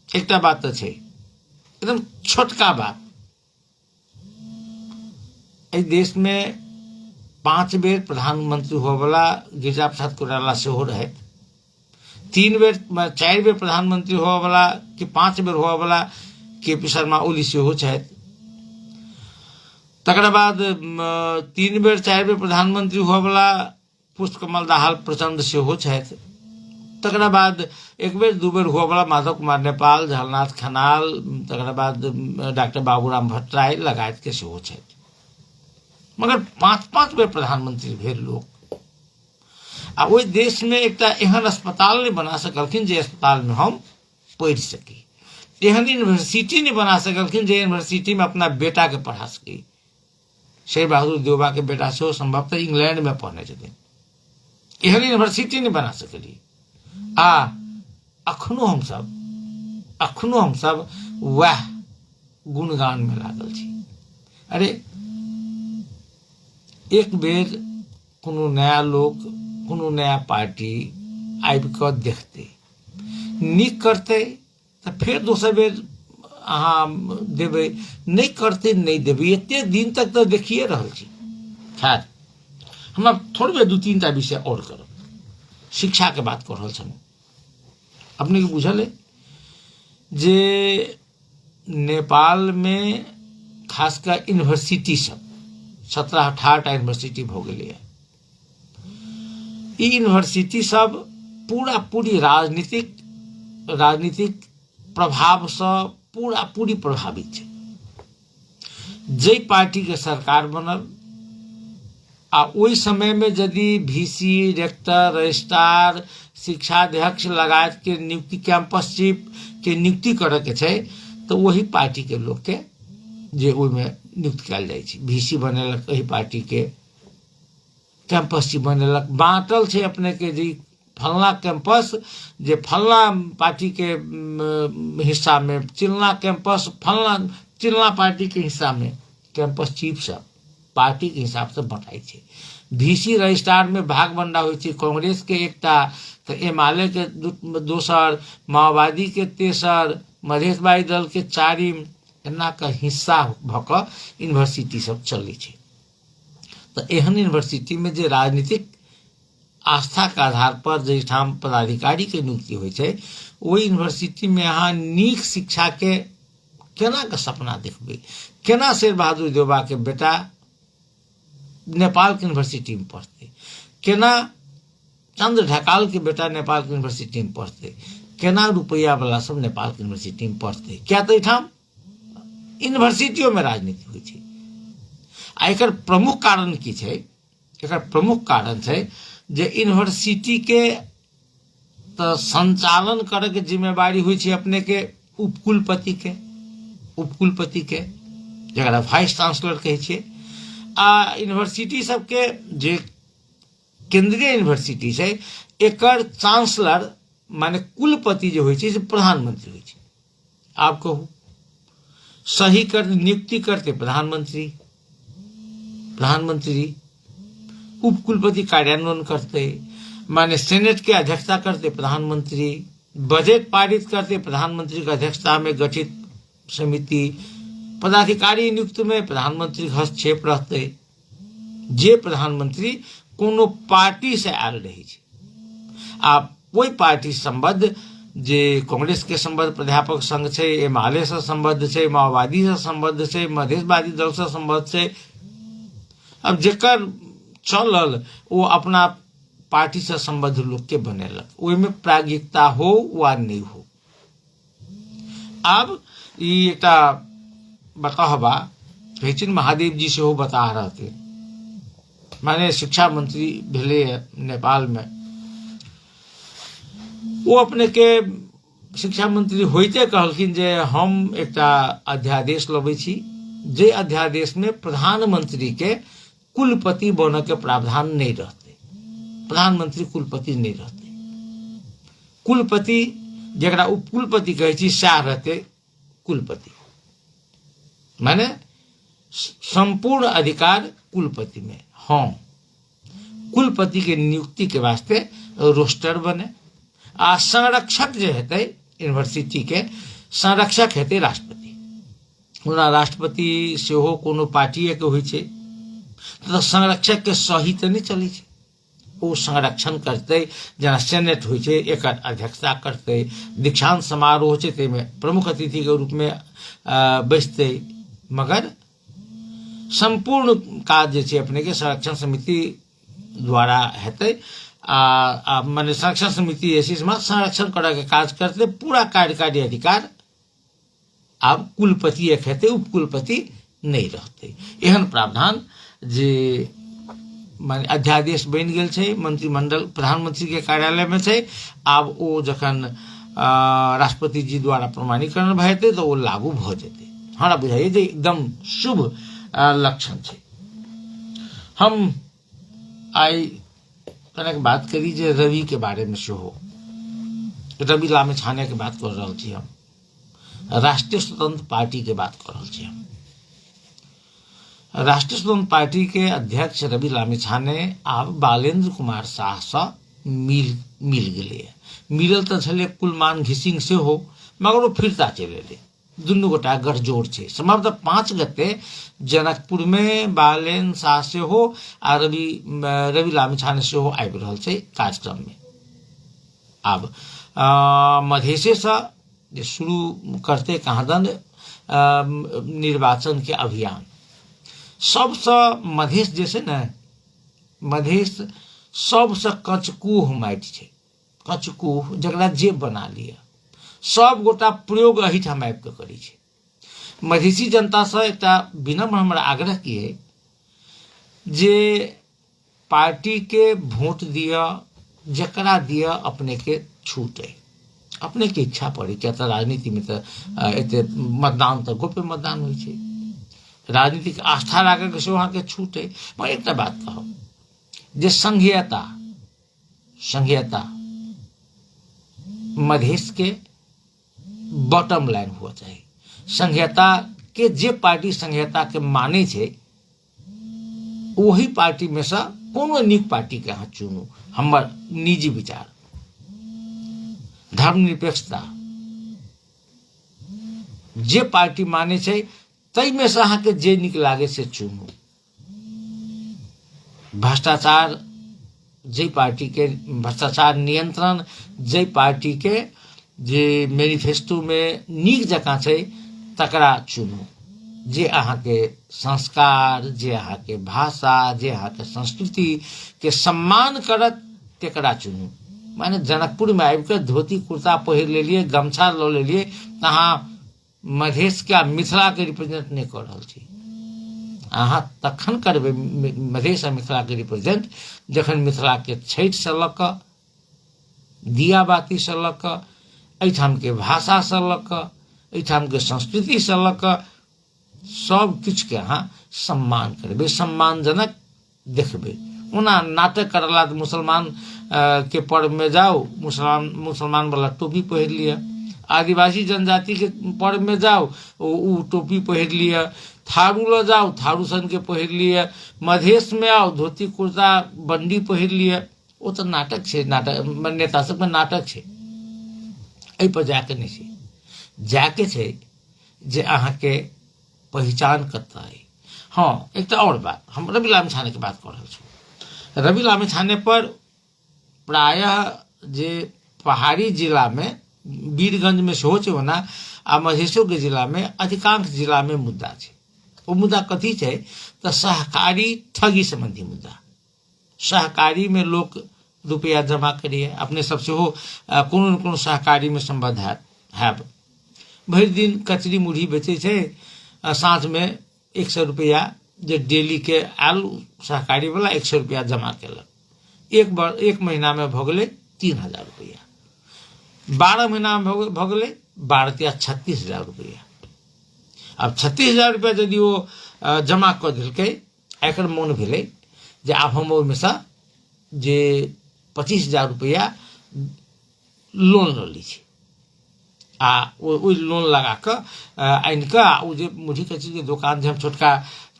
एकटा बात तो है एकदम छोटका बात। इस देश में 5 बेर प्रधानमंत्री हुआ वाला गिरिजा प्रसाद कोइराला से हो रहे, 4 बेर प्रधानमंत्री हुआ वाला कि 5 बेर हुआ वाला केपी शर्मा ओली से हो चाहे, तकरा बाद 4 बेर प्रधानमंत्री हुआ वाला पुष्पकमल दाहाल प्रचंड से हो चाहे, तकरा बाद 1 बेर 2 बेर हुआ वाला माधव कुमार नेपाल, झलनाथ खनाल, तकरा बाद डॉक्टर बाबूराम भट्टराय लगायत के से हो चाहे, मगर 5-5 बेर प्रधानमंत्री भेल लोग। आ ओहि देश में एक एहन अस्पताल नहीं बना सकलखिन जे अस्पताल में हम पढ़ सकी, एहन यूनिवर्सिटी नहीं बना सकलखिन जे यूनिवर्सिटी में अपना बेटा के पढ़ा सकी। शेर बहादुर देवबा के बेटा से संभवतः इंग्लैंड में पढ़ने छथिन, एहन यूनिवर्सिटी नहीं बना सकली। अखनो हम सब वह गुणगान में लागल छी। अरे एक बेर कोनो नया लोग, कोनो नया पार्टी आबि कऽ देखते, नीक करते तो फिर दोसर बेर अहाँ देबै, नहीं करते नहीं देबै, एते दिन तक तो देखिए रहल छी। खैर हमरा थोड़े बेर 2-3 विषय और करब। शिक्षा के बात कर रहल छलहुँ, अपने के बुझल है जे नेपाल में खासकर यूनिवर्सिटी सब 17-18 यूनिवर्सिटी भ गेलै है। यूनिवर्सिटी सब पूरी राजनीतिक प्रभाव से पूरी प्रभावित है। जे पार्टी के सरकार बनल आ ओहि समय में यदि VC, रेक्टर, रजिस्ट्रार, शिक्षाध्यक्ष लगायत के नियुक्ति, कैंपस चीफ के नियुक्ति करे के छै, तो वही पार्टी के लोग के जे ओहिमे नियुक्त कयल जाइ छै। VC बनेलक वही पार्टी के, कैंपस चीफ बनेलक, बांटल छै अपने के जी फलना कैंपस जे फलना पार्टी के हिस्सा में, चिलना कैंपस चिलना पार्टी के हिस्सा में कैंपस चीफ सब पार्टी के हिसाब से बटाई छै। VC रजिस्ट्रार में भाग बंटा होइ छै, कांग्रेस के एकटा, तो एमाले के दोसर, माओवादी के तेसर, मधेशवादी दल के 4म, एना का हिस्सा भ क यूनिवर्सिटी सब चलै छै। तो एहन यूनिवर्सिटी में जे राजनीतिक आस्था के आधार पर जहिठाम पदाधिकारी के नियुक्ति होइ छै, ओहि यूनिवर्सिटी में अहाँ नीक शिक्षा के केना के सपना देखबै? केना शेर बहादुर देवबा के बेटा नेपाल के यूनिवर्सिटी में पढ़ते, केना चंद्र ढकाल के बेटा नेपाल के यूनिवर्सिटी में पढ़ते, केना रुपया वाला सब नेपाल के यूनिवर्सिटी में पढ़ते? क्या तो एठाम यूनिवर्सिटियों में राजनीति होइ छै। आ एकर प्रमुख कारण की छै? एकर प्रमुख कारण छै जे यूनिवर्सिटी के तो संचालन करे के जिम्मेवारी होइ छै अपने के उपकुलपति के, जरा वाइस चांसलर कहे छै। आ यूनिवर्सिटी सबके जे केंद्रीय यूनिवर्सिटी छै, एकर चांसलर माने कुलपति जो होइ छै से प्रधानमंत्री होइ छै। आप कहू, सही कर नियुक्ति करते प्रधानमंत्री, उपकुलपति कार्यान्वयन करते, माने सेनेट के अध्यक्षता करते प्रधानमंत्री, बजट पारित करते प्रधानमंत्री की अध्यक्षता में गठित समिति, पदाधिकारी नियुक्त में प्रधानमंत्री हस्तक्षेप रहते। जे प्रधानमंत्री कोनो पार्टी से आयल रही छै, आप कोई पार्टी संबद्ध, जे कांग्रेस के संबद्ध प्राध्यापक संघ छै, एमाले से संबद्ध छै, माओवादी से संबद्ध छै, मधेशवादी दल से संबद्ध छै। अब जेकर चलल वो अपना पार्टी से संबद्ध लोग के बनेलक, ओहि में प्राज्ञिकता हो वा नहीं हो। अब ई एकटा बतहबा कहै महादेव जी से हो बता रहे थे, माने शिक्षा मंत्री भेले नेपाल में, वो अपने के शिक्षा मंत्री होते कहलखिन जे हम एकटा अध्यादेश लबै छी, जे अध्यादेश में प्रधानमंत्री के कुलपति बन के प्रावधान नहीं रहते, प्रधानमंत्री कुलपति नहीं रहते। कुलपति जरा उपकुलपति कहे छी सएह रहते कुलपति, माने संपूर्ण अधिकार कुलपति में। हाँ, कुलपति के नियुक्ति के वास्ते रोस्टर बने, आ संरक्षक जो हेतै यूनिवर्सिटी के संरक्षक हेतै राष्ट्रपति। ओना राष्ट्रपति सेहो कोनो पार्टी के होइ छै तऽ संरक्षक के सही तऽ नहि चलै छै। ओ संरक्षण करते, जेना सेनेट होइ छै एकर अध्यक्षता करते, दीक्षांत समारोह होइ छै ताहिमे प्रमुख अतिथि के रूप में बैसते, मगर संपूर्ण काज जे छै अपने के संरक्षण समिति द्वारा हेतै। माने संरक्षण समिति संरक्षण करय के काज करते, पूरा कार्यकारी अधिकार आब कुलपति एक हेतै, उपकुलपति नहीं रहते। एहन प्रावधान जे माने अध्यादेश बनि गेल छै, मंत्रिमंडल प्रधानमंत्री के कार्यालय में छै, आब ओ जखन राष्ट्रपति जी द्वारा प्रमाणीकरण भए जेतै तऽ ओ लागू भऽ जेतै। हमरा बुझाइए जे एकदम शुभ लक्षण छै। हम आई कनेक बात करी जे रवि के बारे में सेहो, रवि लामिछाने के बात कर रहल छी हम, राष्ट्रीय स्वतंत्र पार्टी के बात कर रहल छी हम। राष्ट्रीय स्वतंत्र पार्टी के अध्यक्ष रवि लामिछाने आब बालेंद्र कुमार शाह से मिल गेले। मिलल तऽ छलै कुलमान घिसिंग सेहो, मगर वो फिरता चलि एलै। दुनू गोटा गठजोड़ छै। संभवतः 5 गते जनकपुर में बालेंद्र शाह सेहो आ रवि लामिछाने सेहो आबि रहल छै कार्यक्रम में। आब मधेसे से जे शुरू करते कहादन निर्वाचन के अभियान, सबसे मधेश जे छै ने, मधेश सबसे कचकूह माटि छै। कचकूह जकरा जे बना लिया, सब गोटा प्रयोग एहिठाम आबि कऽ करै छै। मधेसी जनता से एकटा विनम्र हमरा आग्रह किए जे पार्टी के वोट दिया, जकरा दिया अपने के छूट है, अपने के इच्छा पड़े। क्या तो राजनीति में तो एते मतदान तो गोपे मतदान होइ छै, राजनीतिक आस्था राखे के सेहो अहाँके छूट है। मगर एकटा बात कहब जे संघीयता मधेश के बॉटम लाइन हुआ चाहिए। संघीयता के जे पार्टी संघीयता के माने छै, वही पार्टी में से कोनो नीक पार्टी के अहाँ चुनू। हमर निजी विचार, धर्मनिरपेक्षता जे पार्टी माने छै तै में से अहाँ के जे नीक लागे से चुनू। भ्रष्टाचार जे पार्टी के, भ्रष्टाचार नियंत्रण जे पार्टी के जे मैनिफेस्टो में नीक जकाँ छै तकरा चुनू। जे अहाँ के संस्कार, जे अहाँ के भाषा, जे अहाँ के संस्कृति के सम्मान करत तेकरा चुनू। माने जनकपुर में आबि के धोती कुर्ता पहिर लेलिए, गमछा लऽ लेलिए, अहाँ मधेश के मिथिला के रिप्रेजेंट नहीं कर रहल छी। अहाँ तखन करबे मधेश आ मिथिला के रिप्रेजेंट जखन मिथिला के छठि से लऽ कऽ, दिया बाती से लऽ कऽ, एहिठाम के भाषा से लऽ कऽ, एहिठाम के संस्कृति से लऽ कऽ सब किछु के अहाँ सम्मान करबे, सम्मानजनक देखबे। ओना नाटक करला तो मुसलमान के पर्व में जाओ, मुसलमान वाला टोपी पहिर लिया, आदिवासी जनजाति के पर्व में जाओ उ टोपी पहिर लिया, थारू ल जाओ थारू सन के पहिर लिया, मधेश में आओ धोती कुर्ता बंडी पहिर लिया। वो तो नाटक छे, नाटक नेता सब में नाटक छे। एहि पर जाके नहीं छै, जाके छै जे अहाँ के पहचान कतऽ है। हाँ, एक और बात, हम रवि लामिछाने के बात कर रहल छी। रवि लामिछाने पर प्रायः जे पहाड़ी जिला में, वीरगंज में सेहो छै ओना, आ मधेशो के जिला में, अधिकांश जिला में मुद्दा छै। वो मुद्दा कथी छै तऽ सहकारी ठगी संबंधी मुद्दा। सहकारी में लोग रुपया जमा करिए, अपने सब सेहो कोनो न कोनो सहकारी में संबद्ध हैब। भरि दिन कचरी मुढ़ी बेचे छै, साँझ में 100 रुपया जे डेली के आयल सहकारी वाला 100 रुपया जमा केलक। एक महीना में भऽ गेलै 3000 रुपया, 12 महीना में भऽ गेलै 36,000 रुपया। अब 36,000 रुपया यदि वो जमा कऽ देलकै, एकर मोन भेलै जे आब हम ओहिमे से जे 25,000 रुपया लोन लऽ ली छी, आ ओहि लोन लगा कऽ आनि कऽ ओ जे मुढ़ी कचरी के दोकान जे हम छोटका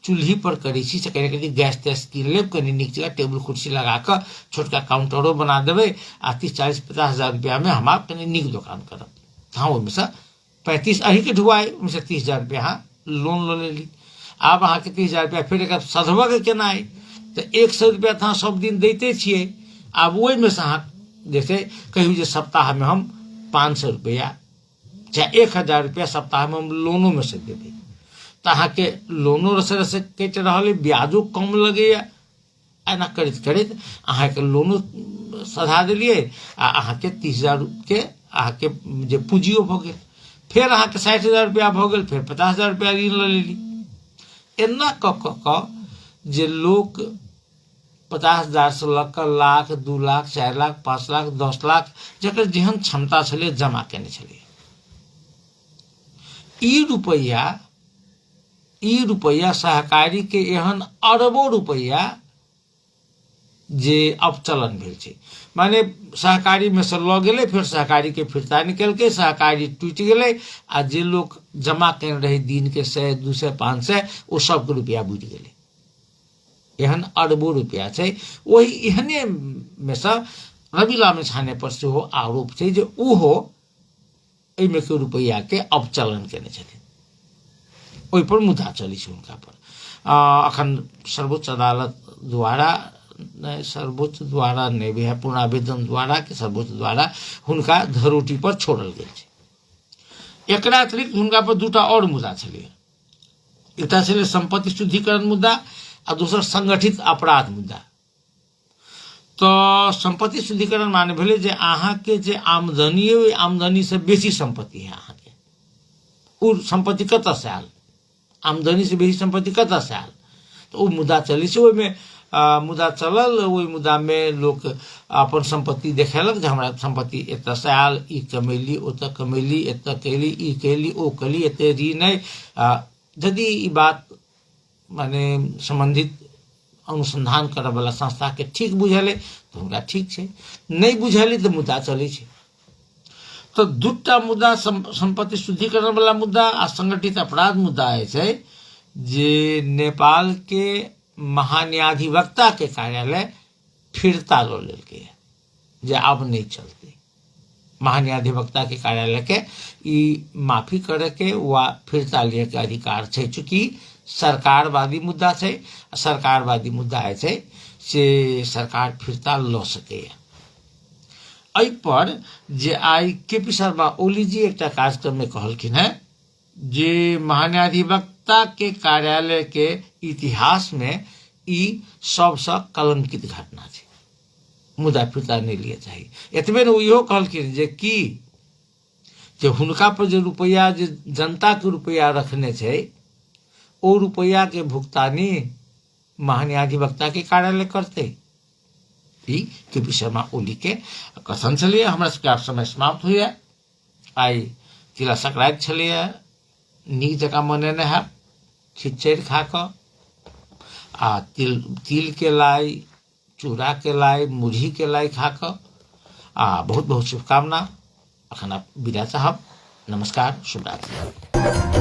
चूल्ही पर करै छी से कनि गैस तैस कीन लेब, कनि नीक जगह टेबुल कुर्सी लगा कऽ छोटका काउंटरो बना देबै, आ 30-40-50,000 रुपया में हम कनि नीक दोकान करब। हाँ, ओहिमे से 35 अही के ढुआई, ओहिमे से 30,000 रुपया अहाँ लोन लो लेली। आब अहाँके 30,000 रुपया फेर एक सधबऽ के केना अइ, तऽ 100 रुपया तऽ अहाँ सब दिन दैते छियै। आब ओहिमे से अहाँ जैसे कहियो जे सप्ताहमे हम 500 रुपया चाहे 1,000 रुपया सप्ताहमे हम लोनो में से देबै, तऽ अहाँके लोनो रसे रसे कटि रहल अइ, ब्याजो कम लगैया। एना करैत करैत अहाँके लोनो सधा देलियै आ अहाँके 30,000 के अहाँके जे पूंजियो भऽ गेल। फेर अहाँके 60,000 रुपया भऽ गेल, फेर 50,000 रुपया ऋण लऽ लेली। एना कऽ जे लोक 50,000 से लऽ कऽ लाख, 2 लाख, 4 लाख, 5 लाख, 10 लाख जकर जेहन क्षमता छलै जमा केने छलै। ई रुपैया सहकारी के एहन अरबों रुपैया जे अब चलन भेल छै, माने सहकारी में से लऽ गेलै, फिर सहकारी के फिरता निकलके, सहकारी टूटि गेलै आ जे लोग जमा केने रहे दिन के 100, 200, 500 ओ सबके रुपया बुझि गेलै। एहन अरबों रुपया छै। वही एहने में से रवि लामिछाने पर सेहो आरोप छै जे ओहो एहिमे के रुपैया के अपचलन केने छथिन, ओहि पर मुद्दा चलै छै हुनका पर। अखन सर्वोच्च अदालत द्वारा नहीं भी पूर्णावेदन द्वारा कि सर्वोच्च द्वारा हुनका धरोटी पर छोड़ल गेल छै। एकरा अतिरिक्त हुनका पर 2टा और मुद्दा छलै। एकटा छलै संपत्ति शुद्धिकरण मुद्दा आ दोसर संगठित अपराध मुद्दा। तो संपत्ति शुद्धिकरण माने भेलै जे अहाँके जे आमदनी है, ओहि आमदनी से बेसी संपत्ति है अहाँके, ओ संपत्ति कतऽ से आयल, आमदनी से बेसी संपत्ति कतऽ से आयल, तो ओ मुद्दा चलै छै। ओहिमे मुद्दा चलल, ओहि मुद्दा में लोग अपन संपत्ति देखेलक जे हमरा संपत्ति एतऽ से आयल, ई कमैली, ओतऽ कमैली, एतऽ कैली, ई कैली, ओ कैली, एते ऋण है। यदि ई बात माने संबंधित अनुसंधान करऽ वाला संस्था के ठीक बुझल है तो हुनका ठीक छै, नहीं बुझल है तो मुद्दा चलै छै। तो 2टा मुद्दा संपत्ति शुद्धिकरण वाला मुद्दा आ संगठित अपराध मुद्दा है जे नेपाल के महान्याधिवक्ता के कार्यालय फिरता लो लेलकै है, जे अब नहीं चलते। महान्याधिवक्ता के कार्यालय के ई माफी करे के वा फिरता लिए के अधिकार छै, चूंकि सरकारवादी मुद्दा छै। सरकारवादी मुद्दा है से सरकार फिरता लऽ सकैए। एहि पर जे आई केपी शर्मा ओली जी एक कार्यक्रम में कहलखिन है जे महान्याधिवक्ता के कार्यालय के इतिहास में ई सबसे कलंकित घटना छै, मुद्दा फिरता नहीं लिए चाहिए। एतबे ने इहो कहलखिन जे कि जे हुनका पर जे रुपया जे जनता के रुपया रखने छै, ओ रुपया के भुगतानी महान्याधिवक्ता के कार्यालय करते। ई केपी शर्मा ओली के कथन छलिए। हमरा सबके आब समय समाप्त होइए। आई तिला संक्रांति छलिए, नीक जकाँ मनेने हैब, खिचड़ि खा कऽ आ तिल के लाई, चूड़ा के लाई, मुरही के लाई खा कऽ आ बहुत बहुत शुभकामना। अखन आप विदा चाहब। नमस्कार, शुभ रात्रि।